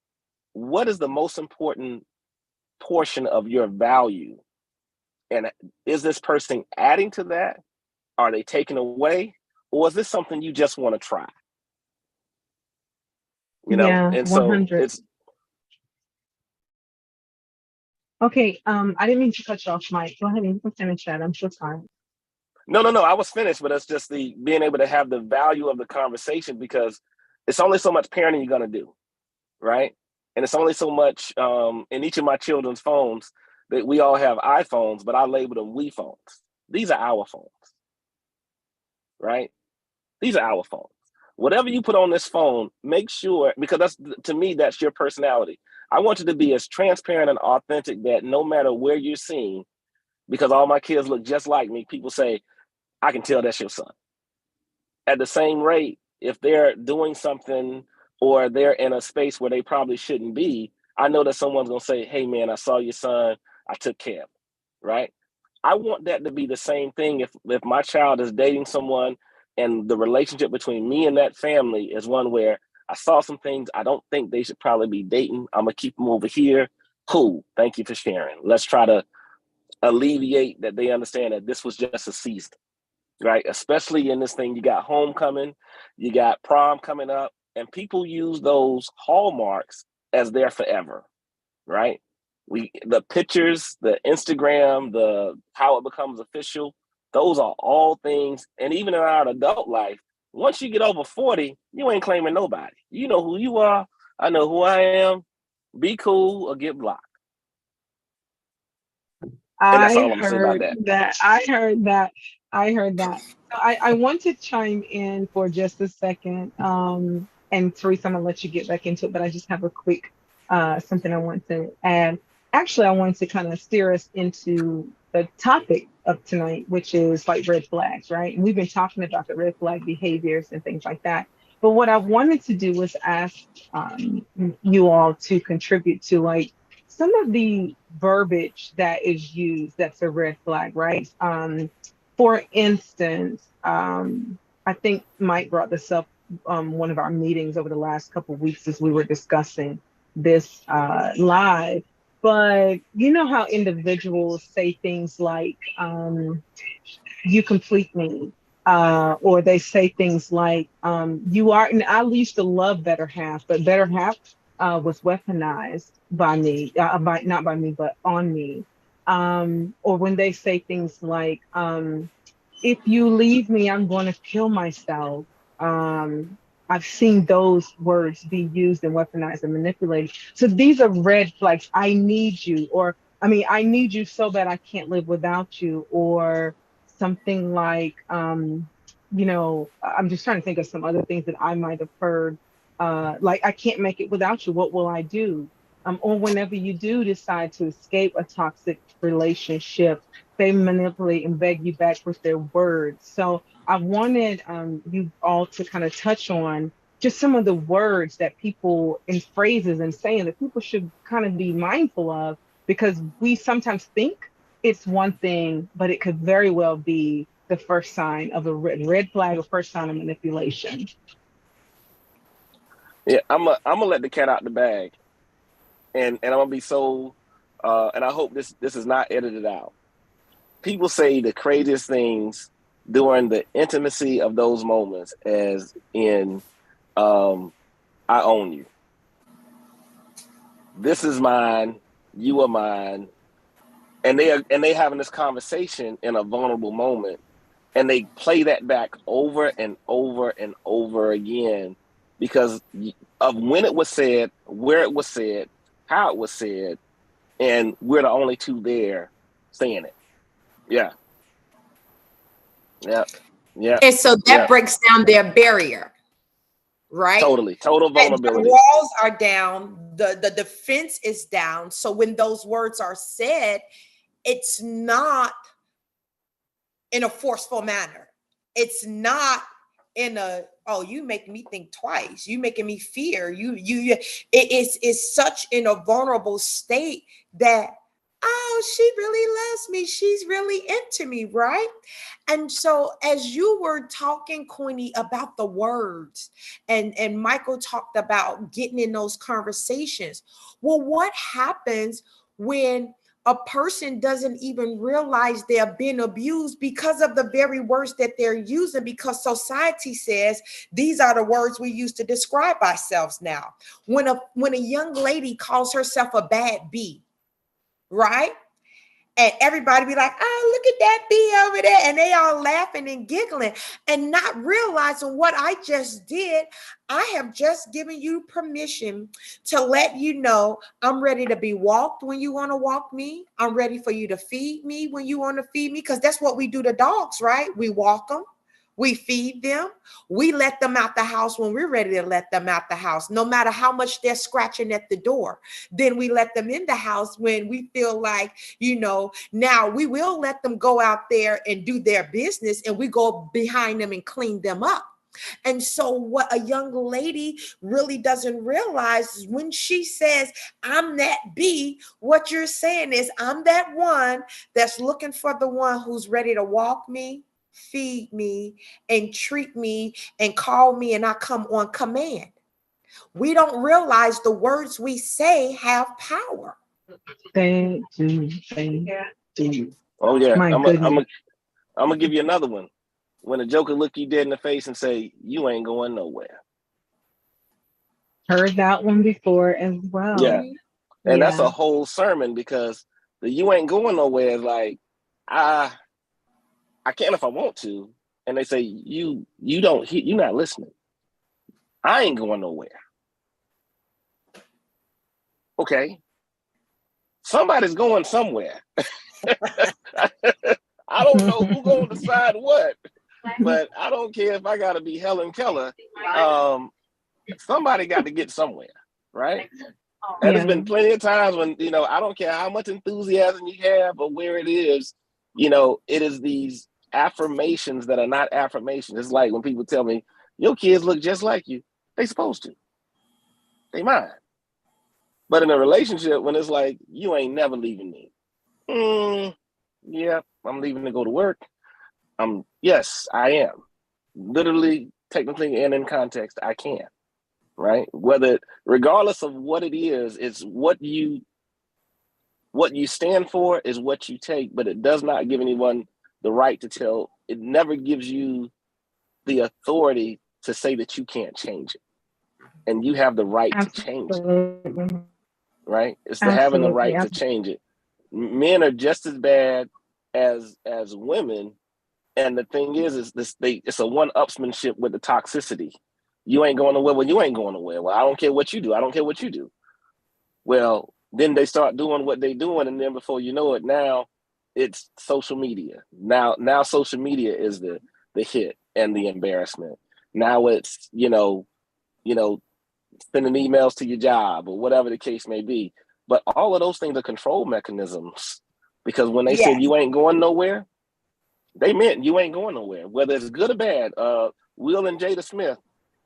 what is the most important portion of your value, and is this person adding to that? Are they taking away? Or is this something you just want to try? Yeah, And so 100. it's Okay, I didn't mean to cut you off, Mike. Go ahead and finish that. I'm so sorry. no, I was finished, but it's just the being able to have the value of the conversation because it's only so much parenting you're gonna do, right? And it's only so much in each of my children's phones that we all have iPhones, but I label them we phones. These are our phones, right? These are our phones. Whatever you put on this phone, make sure, because that's, to me, that's your personality. I want you to be as transparent and authentic that no matter where you're seen, because all my kids look just like me, people say, I can tell that's your son. At the same rate, if they're doing something or they're in a space where they probably shouldn't be, I know that someone's going to say, hey, man, I saw your son. I took care of him, right? I want that to be the same thing if my child is dating someone and the relationship between me and that family is one where I saw some things I don't think they should probably be dating. I'm going to keep them over here. Cool. Thank you for sharing. Let's try to alleviate that they understand that this was just a season, right? Especially in this thing, you got homecoming, you got prom coming up, and people use those hallmarks as their forever, right? The pictures, the Instagram, the how it becomes official, those are all things. And even in our adult life, once you get over 40, you ain't claiming nobody. You know who you are. I know who I am. Be cool or get blocked. And that's I all I'm gonna say about heard that. that. I heard that. I heard that. So I want to chime in for just a second. And Teresa, I'm gonna let you get back into it, but I just have a quick something I want to add. Actually, I wanted to kind of steer us into the topic of tonight, which is like red flags, right? And we've been talking about the red flag behaviors and things like that. But what I wanted to do was ask you all to contribute to like some of the verbiage that is used that's a red flag, right? For instance, I think Mike brought this up one of our meetings over the last couple of weeks as we were discussing this live. But you know how individuals say things like, you complete me. Or they say things like, you are, and I used to love Better Half, but Better Half was weaponized by me, not by me, but on me. Or when they say things like, if you leave me, I'm going to kill myself. Um, I've seen those words be used and weaponized and manipulated. So these are red flags. I need you, or I mean, I need you so bad I can't live without you, or something like, I'm just trying to think of some other things that I might have heard, like, I can't make it without you. What will I do? Or whenever you do decide to escape a toxic relationship, they manipulate and beg you back with their words. So I wanted you all to kind of touch on just some of the words that people and phrases and saying that people should kind of be mindful of, because we sometimes think it's one thing, but it could very well be the first sign of a red flag or first sign of manipulation. Yeah, I'm gonna let the cat out the bag, and I'm gonna be so, and I hope this is not edited out. People say the craziest things during the intimacy of those moments, as in, I own you. This is mine. You are mine. And they having this conversation in a vulnerable moment, and they play that back over and over and over again because of when it was said, where it was said, how it was said, and we're the only two there saying it. Yeah. Yeah. Yeah. And so that Yeah. breaks down their barrier, right? Totally. Total The vulnerability. walls are down, the defense is down. So when those words are said, it's not in a forceful manner. It's not in a, oh, you make me think twice, you making me fear, it's such in a vulnerable state that, oh, she really loves me, she's really into me, right? And so as you were talking, Queenie, about the words, and Michael talked about getting in those conversations, well, what happens when a person doesn't even realize they're being abused because of the very words that they're using, because society says these are the words we use to describe ourselves now. When a young lady calls herself a bad bee, right? And everybody be like, oh, look at that bee over there. And they all laughing and giggling and not realizing what I just did. I have just given you permission to let you know I'm ready to be walked when you want to walk me. I'm ready for you to feed me when you want to feed me. Because that's what we do to dogs, right? We walk them. We feed them. We let them out the house when we're ready to let them out the house, no matter how much they're scratching at the door. Then we let them in the house when we feel like, now we will let them go out there and do their business, and we go behind them and clean them up. And so what a young lady really doesn't realize is when she says, I'm that bee, what you're saying is, I'm that one that's looking for the one who's ready to walk me, feed me, and treat me, and call me, and I come on command. We don't realize the words we say have power. Thank you. Thank you. Oh yeah. My I'm goodness. gonna give you another one. When a joker look you dead in the face and say, you ain't going nowhere. Heard that one before as well. Yeah. And that's a whole sermon, because the you ain't going nowhere is like, I can if I want to. And they say, you're not listening. I ain't going nowhere. Okay. Somebody's going somewhere. I don't know who's going to decide what, but I don't care if I got to be Helen Keller. Somebody got to get somewhere, right? And there's been plenty of times when, I don't care how much enthusiasm you have or where it is, it is these affirmations that are not affirmations. It's like when people tell me, your kids look just like you. They supposed to. They mine. But in a relationship, when it's like, you ain't never leaving me. Yeah, I'm leaving to go to work. Yes, I am. Literally, technically, and in context, I can. Right? Regardless of what it is, it's what you stand for is what you take, but it does not give anyone the right to tell. It never gives you the authority to say that you can't change it. And you have the right to change it. Right? It's the having the right to change it. Men are just as bad as women. And the thing is it's a one-upsmanship with the toxicity. You ain't going nowhere. Well, you ain't going nowhere. Well, I don't care what you do. I don't care what you do. Well, then they start doing what they doing, and then before you know it, now it's social media. Now social media is the hit and the embarrassment. Now it's, sending emails to your job or whatever the case may be. But all of those things are control mechanisms, because when they said Yes. you ain't going nowhere, they meant you ain't going nowhere, whether it's good or bad. Will and Jada Smith,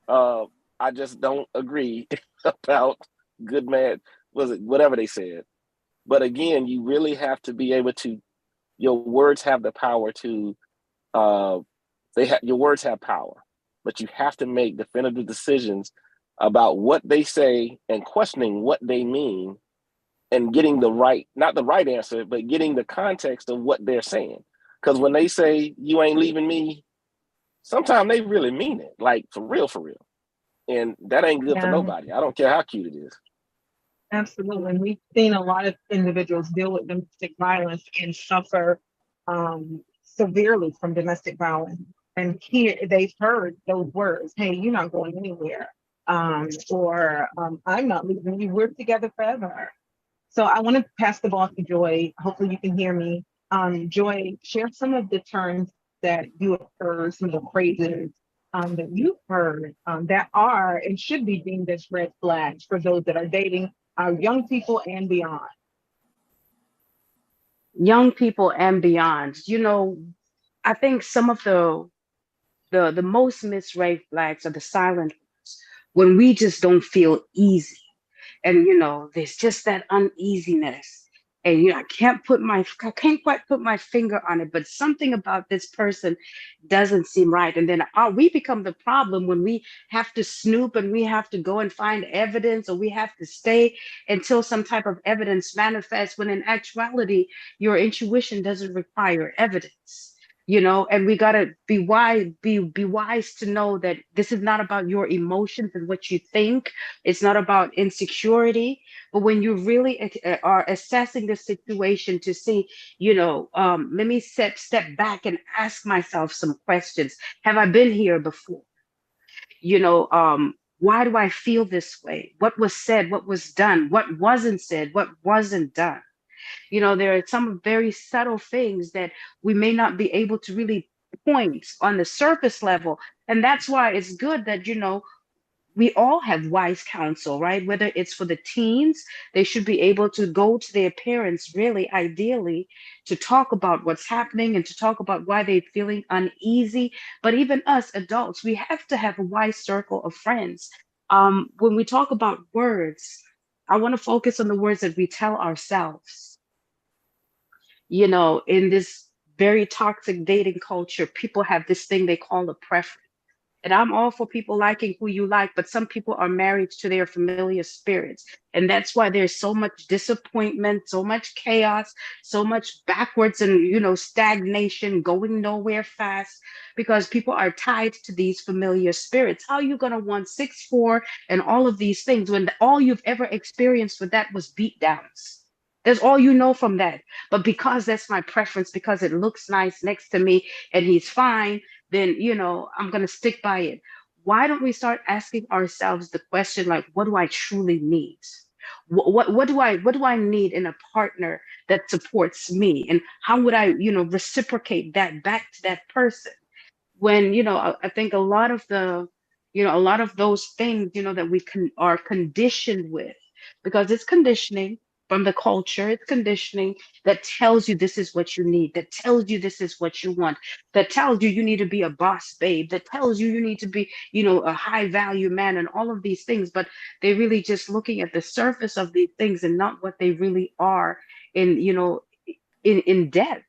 I just don't agree about good, man, was it whatever they said. But again, you really have to be able to, your words have the power to, your words have power, but you have to make definitive decisions about what they say and questioning what they mean, and getting the right, not the right answer, but getting the context of what they're saying. Because when they say you ain't leaving me, sometimes they really mean it, like for real, for real. And that ain't good for Yeah. nobody. I don't care how cute it is. Absolutely. And we've seen a lot of individuals deal with domestic violence and suffer severely from domestic violence. And here they've heard those words, hey, you're not going anywhere. Or I'm not leaving you. We're together forever. So I want to pass the ball to Joy. Hopefully you can hear me. Joy, share some of the terms that you have heard, some of the phrases that you've heard that are and should be deemed as red flags for those that are dating our young people and beyond. Young people and beyond. I think some of the most missed red flags are the silent ones, when we just don't feel easy, and there's just that uneasiness, and I can't quite put my finger on it, but something about this person doesn't seem right. And then we become the problem when we have to snoop and we have to go and find evidence, or we have to stay until some type of evidence manifests, when in actuality your intuition doesn't require evidence. And we gotta be wise to know that this is not about your emotions and what you think. It's not about insecurity, but when you really are assessing the situation to see, let me step back and ask myself some questions. Have I been here before? Why do I feel this way? What was said? What was done? What wasn't said? What wasn't done? There are some very subtle things that we may not be able to really point on the surface level. And that's why it's good that, we all have wise counsel, right? Whether it's for the teens, they should be able to go to their parents, really, ideally, to talk about what's happening and to talk about why they're feeling uneasy. But even us adults, we have to have a wise circle of friends. When we talk about words, I want to focus on the words that we tell ourselves. In this very toxic dating culture, people have this thing they call a preference. And I'm all for people liking who you like, but some people are married to their familiar spirits. And that's why there's so much disappointment, so much chaos, so much backwards and, stagnation, going nowhere fast, because people are tied to these familiar spirits. How are you going to want 6'4" and all of these things when all you've ever experienced with that was beat downs? That's all you know from that. But because that's my preference, because it looks nice next to me and he's fine, then, I'm going to stick by it. Why don't we start asking ourselves the question, like, what do I truly need? What do I need in a partner that supports me? And how would I, reciprocate that back to that person? When, I think a lot of those things, that we are conditioned with, because it's conditioning from the culture, it's conditioning that tells you this is what you need, that tells you this is what you want, that tells you you need to be a boss babe, that tells you you need to be, a high value man, and all of these things. But they're really just looking at the surface of these things and not what they really are in depth,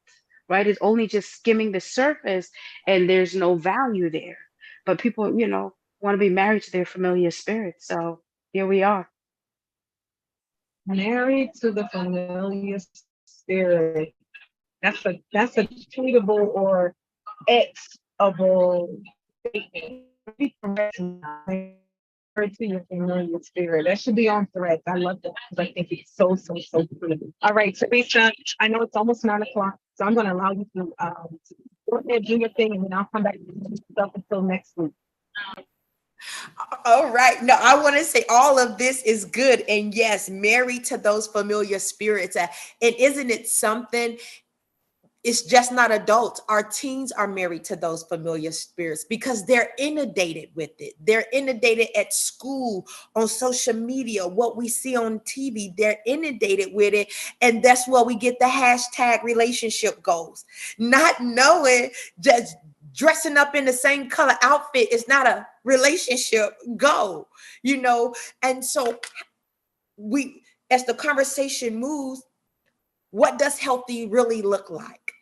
right? It's only just skimming the surface, and there's no value there. But people, want to be married to their familiar spirit. So here we are. Married to the familiar spirit. That's a tweetable or X-able statement. Be correct. Married to your familiar spirit. That should be on threads. I love that because I think it's so true. All right, Teresa, I know it's almost 9:00, so I'm going to allow you to go ahead, do your thing, and then I'll come back to stuff until next week. All right. No, I want to say all of this is good. And yes, married to those familiar spirits. And isn't it something? It's just not adults. Our teens are married to those familiar spirits because they're inundated with it. They're inundated at school, on social media, what we see on TV. They're inundated with it. And that's where we get the hashtag relationship goals. Not knowing, just dressing up in the same color outfit is not a relationship goal, you know? And so as the conversation moves, what does healthy really look like?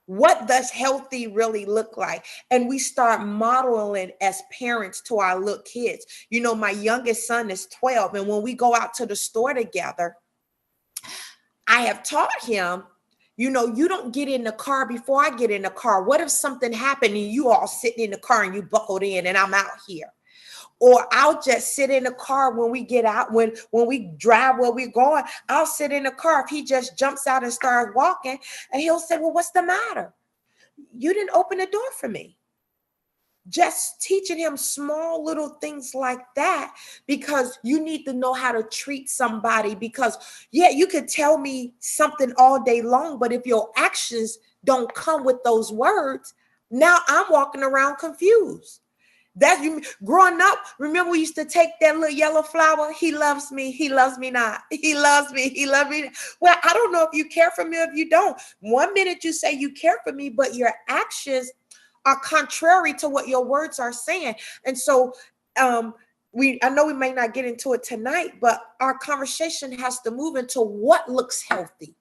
What does healthy really look like? And we start modeling as parents to our little kids. You know, my youngest son is 12. And when we go out to the store together, I have taught him, you know, you don't get in the car before I get in the car. What if something happened and you all sitting in the car and you buckled in and I'm out here? Or I'll just sit in the car when we get out, when we drive where we're going, I'll sit in the car. If he just jumps out and starts walking, and he'll say, well, what's the matter? You didn't open the door for me. Just teaching him small little things like that, because you need to know how to treat somebody. Because yeah, you could tell me something all day long, but if your actions don't come with those words, now I'm walking around confused. That's you growing up. Remember, we used to take that little yellow flower. He loves me. He loves me not. He loves me. He loves me. Well, I don't know if you care for me or if you don't. One minute you say you care for me, but your actions are contrary to what your words are saying. And so, I know we may not get into it tonight, but our conversation has to move into what looks healthy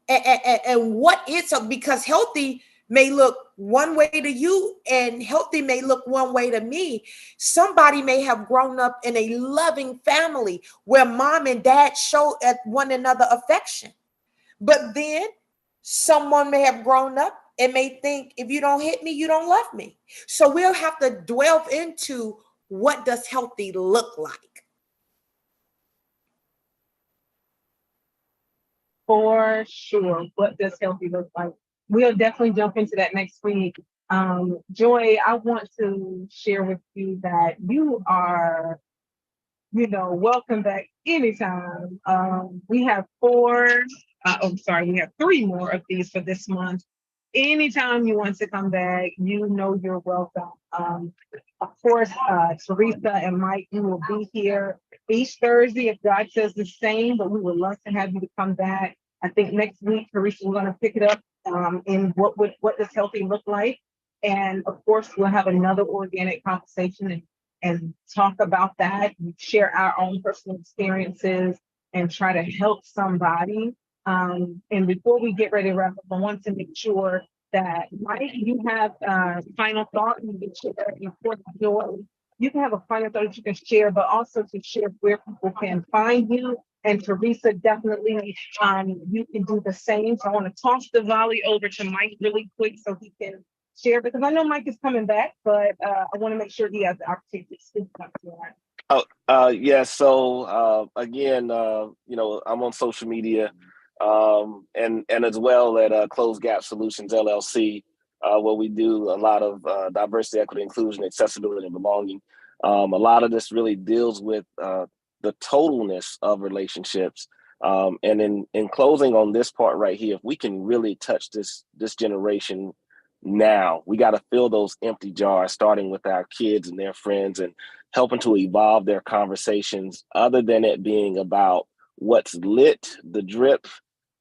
and what is, because healthy may look one way to you and healthy may look one way to me. Somebody may have grown up in a loving family where mom and dad show at one another affection. But then someone may have grown up and may think, if you don't hit me, you don't love me. So we'll have to delve into what does healthy look like. For sure. What does healthy look like? We'll definitely jump into that next week. Joy, I want to share with you that you are, welcome back anytime. We have we have 3 more of these for this month. Anytime you want to come back, you're welcome. Of course, Teresa and Mike, you will be here each Thursday if God says the same, but we would love to have you to come back. I think next week, Teresa, we're going to pick it up in what does healthy look like. And of course, we'll have another organic conversation and talk about that, and share our own personal experiences and try to help somebody. And before we get ready to wrap up, I want to make sure that, Mike, you have final thought you can share. And of course, Joy, you can have a final thought that you can share, but also to share where people can find you. And Teresa, definitely, you can do the same. So I want to toss the volley over to Mike really quick so he can share, because I know Mike is coming back, but I want to make sure he has the opportunity to speak up to that. Yeah. So again, I'm on social media, and as well at Closed Gap Solutions LLC, where we do a lot of diversity, equity, inclusion, accessibility, and belonging. A lot of this really deals with the totalness of relationships. And in closing on this part right here, if we can really touch this generation now, we got to fill those empty jars, starting with our kids and their friends, and helping to evolve their conversations, other than it being about what's lit, the drip,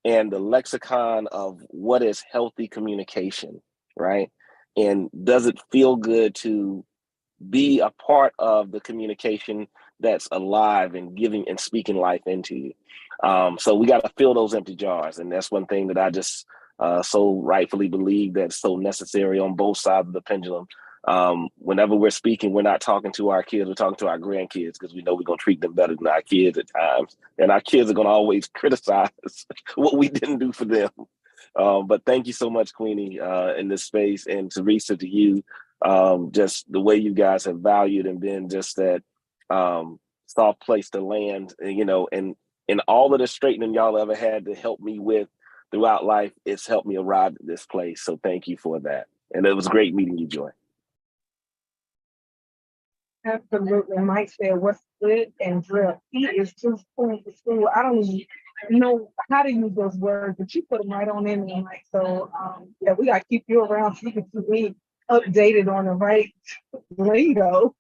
and the lexicon of what is healthy communication, right? And does it feel good to be a part of the communication that's alive and giving and speaking life into you? So we got to fill those empty jars. And that's one thing that I just so rightfully believe that's so necessary on both sides of the pendulum. Whenever we're speaking, we're not talking to our kids, we're talking to our grandkids, because we know we're going to treat them better than our kids at times. And our kids are going to always criticize what we didn't do for them. But thank you so much, Queenie, in this space. And Teresa, to you, just the way you guys have valued and been just that soft place to land, and all of the straightening y'all ever had to help me with throughout life, it's helped me arrive at this place. So thank you for that. And it was great meeting you, Joy. Absolutely. Mike said, what's good and drip. He is too cool for school. I don't even know how to use those words, but you put them right on in there, Mike. So, yeah, we got to keep you around so you can keep me updated on the right lingo.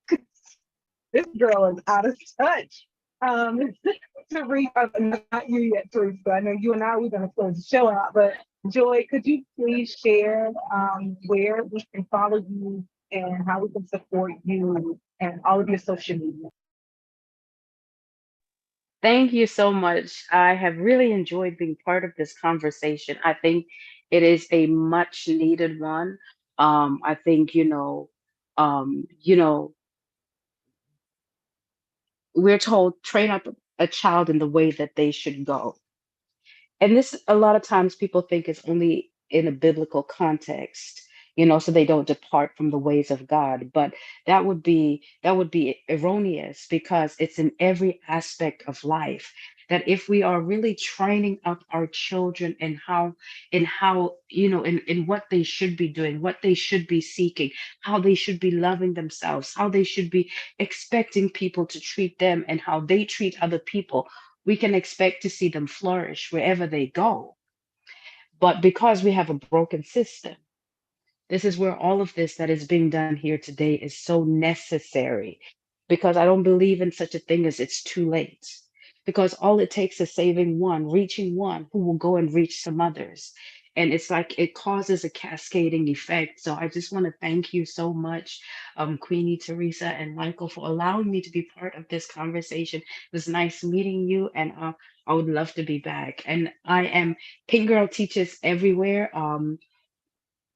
This girl is out of touch. Teresa, not you yet, Teresa. I know you and I, we're going to close the show out, but Joy, could you please share where we can follow you and how we can support you and all of your social media? Thank you so much. I have really enjoyed being part of this conversation. I think it is a much needed one. I think, you know, we're told train up a child in the way that they should go. And this, a lot of times people think is only in a biblical context, so they don't depart from the ways of God. But that would be erroneous, because it's in every aspect of life, that if we are really training up our children in what they should be doing, what they should be seeking, how they should be loving themselves, how they should be expecting people to treat them, and how they treat other people, we can expect to see them flourish wherever they go. But because we have a broken system, this is where all of this that is being done here today is so necessary, because I don't believe in such a thing as it's too late. Because all it takes is saving one, reaching one who will go and reach some others. And it's like it causes a cascading effect. So I just want to thank you so much, Queenie, Teresa, and Michael, for allowing me to be part of this conversation. It was nice meeting you, and I would love to be back. And I am Pink Girl Teaches everywhere.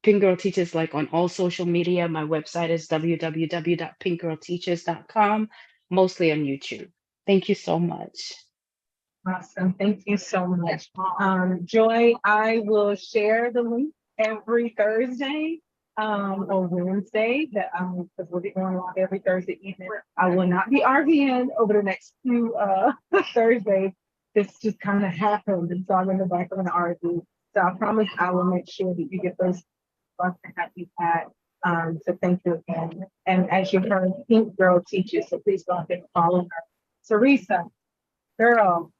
Pink Girl Teaches, like, on all social media. My website is www.pinkgirlteaches.com, mostly on YouTube. Thank you so much. Awesome. Thank you so much. Joy, I will share the link every Thursday or Wednesday that because we'll be going live every Thursday evening. I will not be RVing over the next few Thursdays. This just kind of happened, and so I'm in the back of an RV. So I promise I will make sure that you get those bucks that you've had. So thank you again. And as you heard, Pink Girl Teaches, so please go ahead and follow her. Teresa, girl,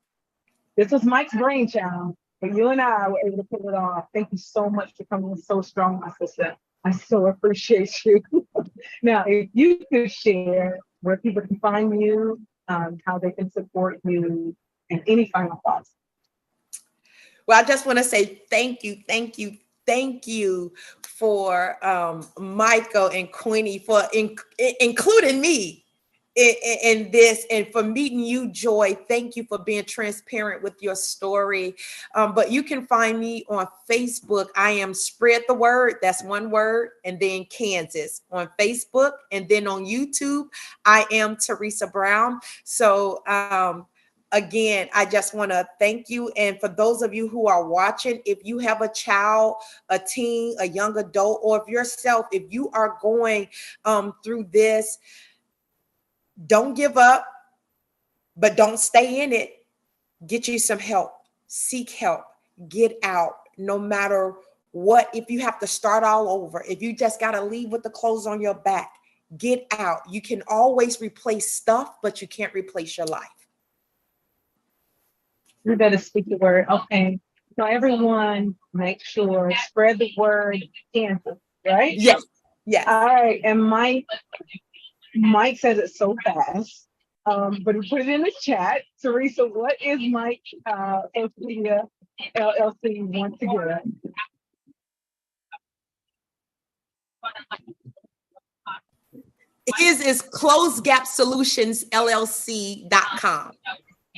this was Mike's brainchild, but you and I were able to pull it off. Thank you so much for coming in so strong, my sister. I so appreciate you. Now, if you could share where people can find you, how they can support you, and any final thoughts. Well, I just want to say thank you for Michael and Queenie for including me in this, and for meeting you, Joy. Thank you for being transparent with your story. But you can find me on Facebook. I am Spread the Word. That's one word, and then Kansas on Facebook, and then on YouTube, I am Teresa Brown. So, again, I just want to thank you. And for those of you who are watching, if you have a child, a teen, a young adult, or if yourself, if you are going through this, don't give up, but don't stay in it. Get you some help. Seek help. Get out. No matter what, if you have to start all over, if you just got to leave with the clothes on your back, get out. You can always replace stuff, but you can't replace your life. You better speak the word. Okay. So everyone, make sure, spread the word, Kansas, right? Yes. Yes. All right. And Mike says it so fast, but he put it in the chat. Teresa, what is Mike social media LLC once again? His is closegapsolutionsllc.com.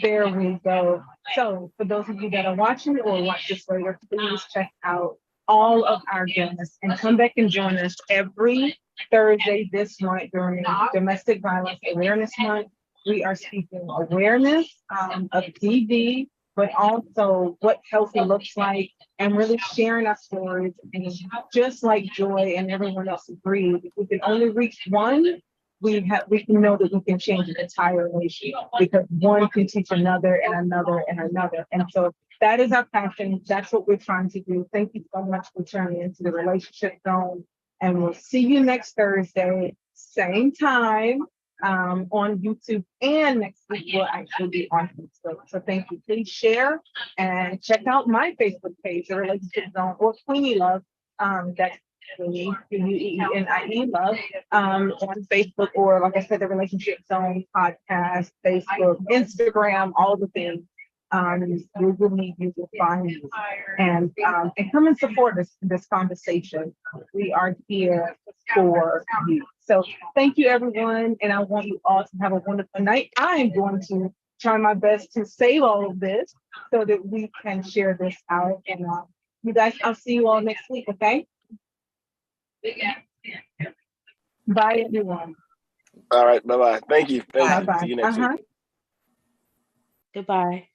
There we go. So for those of you that are watching or watch this later, please check out all of our guests and come back and join us every Thursday this month during Domestic Violence Awareness Month. We are speaking awareness of DV, but also what healthy looks like, and really sharing our stories. And just like Joy and everyone else agreed, if we can only reach one, we can know that we can change an entire nation, because one can teach another and another and another. And so that is our passion. That's what we're trying to do. Thank you so much for turning into the Relationship Zone. And we'll see you next Thursday, same time. on YouTube, and next week will actually be on Facebook. So thank you. Please share and check out my Facebook page, The Relationship Zone, or Queenie Love. That's Queenie, Queenie Love, on Facebook, or like I said, The Relationship Zone podcast, Facebook, Instagram, all the things. Google me, you will find me, and come and support this conversation. We are here for you. So thank you, everyone, and I want you all to have a wonderful night. I am going to try my best to save all of this so that we can share this out. And you guys, I'll see you all next week. Okay. Bye, everyone. All right. Bye bye. Thank you. Thank Bye. you. Bye See you bye. next week. Goodbye.